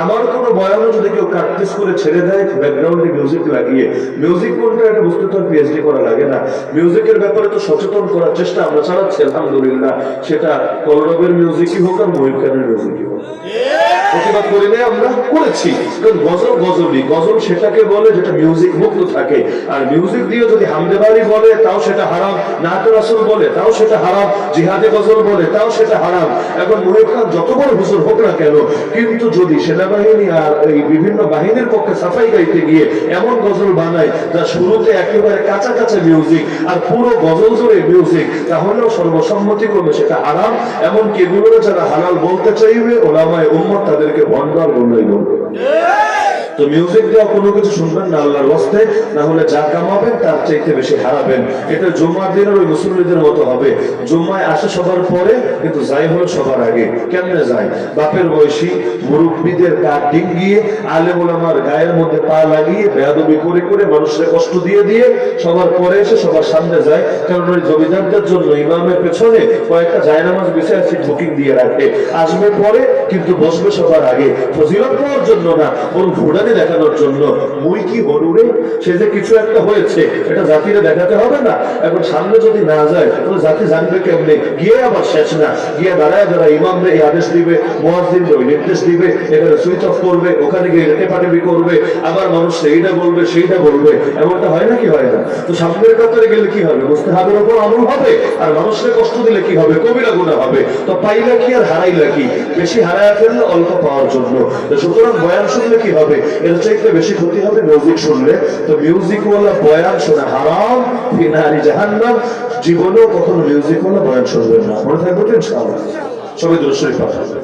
S1: আমার কোনো বয়ানও যদি কেউ প্র্যাকটিস করে ছেড়ে দেয় ব্যাকগ্রাউন্ডে মিউজিক লাগিয়ে, মিউজিক কোনটা এটা বুঝতে তো পিএইচডি করা লাগে না। মিউজিকের ব্যাপারে তো সচেতন করার চেষ্টা আমরা চালাচ্ছি আলহামদুলিল্লাহ, সেটা কলরবের মিউজিকই হোক আর মহিব খানের মিউজিকই হোক, প্রতিবাদ করি নাই আমরা, করেছি। কারণ গজল গজলই, গজল সেটাকে বলে যেটা মিউজিক মুক্ত থাকে। আর মিউজিক দিয়ে যদি হামদে বাড়ি বলে তাও সেটা হারাম, নাতে রাসূল বলে তাও সেটা হারাম, জিহাদে গজল বলে তাও সেটা হারাম। এখন মহিব খান যত বড় হুজুর হোক না কেন, কিন্তু যদি সেনাবাহিনী আর এই বিভিন্ন বাহিনীর পক্ষে সাফাই গাইতে গিয়ে এমন গজল বানায় যা শুরুতে একেবারে কাঁচা কাঁচা মিউজিক আর পুরো গজল জোরে মিউজিক, তাহলেও সর্বসম্মতিক্রমে সেটা হারাম। এমনকি এগুলো যারা হালাল বলতে চাইবে ওলামায়ে উম্মত তাদেরকে ভণ্ড আর বললেই বলবে। তো মিউজিক দেওয়া কোনো কিছু শুনবেন না আল্লাহর ওয়াস্তে, না হলে যা কামাবেন তার চাইতে বেশি হারাবেন। এটা জুম্মার দিনের ওই মুসল্লিদের মতো হবে, জুম্মায় আসে সবার পরে কিন্তু যাই হলো সবার আগে। কেমনে যায়? বাপের বয়সী মুরব্বীদের কাঠ ডিঙ্গিয়ে, আলেম ওলামার গায়ের মধ্যে পা লাগিয়ে, বেয়াদবি করে করে মানুষের কষ্ট দিয়ে দিয়ে সবার পরে এসে সবার সামনে যায়। কারণ ওই জমিদারদের জন্য ইমামের পেছনে কয়েকটা জায়নামাজ বিছায় সিট বুকিং দিয়ে রাখে, আসবে পরে কিন্তু বসবে সবার আগে, ফজিলত পাওয়ার জন্য না, বরং ফুটানি দেখানোর জন্য। মুই কি হরুরে, সে যে কিছু একটা হয়েছে এটা জাতিরে দেখাতে হবে না। এখন সামনে যদি না যায় তাহলে জাতি জানবে কেমনে? গিয়ে আবার শেষ না, গিয়ে দাঁড়ায় যারা ইমামরে এই আদেশ দিবে, মুয়াজ্জিন ওই নির্দেশ দিবে, এখানে সুইচ অফ করবে, ওখানে গিয়ে টেপাটেপি করবে, আবার মানুষ এইটা বলবে সেইটা বলবে। এমনটা হয় না কি হয় না? তো সামনের কাতারে গেলে কি হবে? মুস্তাহাবের উপর আমল হবে, আর মানুষকে কষ্ট দিলে কি হবে? কবিরা গুনাহ হবে। তো পাইলা কি আর হারাইলা কি? বেশি হারায় ফেললে অল্প পাওয়ার জন্য। সুতরাং বয়ান শুনলে কি হবে? এর চাইতে বেশি ক্ষতি হবে মিউজিক শুনলে। তো মিউজিক ওয়ালা বয়ান শোনা হারাম, ফি নারি জাহান্নাম। জীবনেও কখনো মিউজিক ওয়ালা বয়ান শুনবেন না, মনে থাকবে তো ইনশাআল্লাহ। সবাই দুরূদ শরীফ পাঠ করবেন।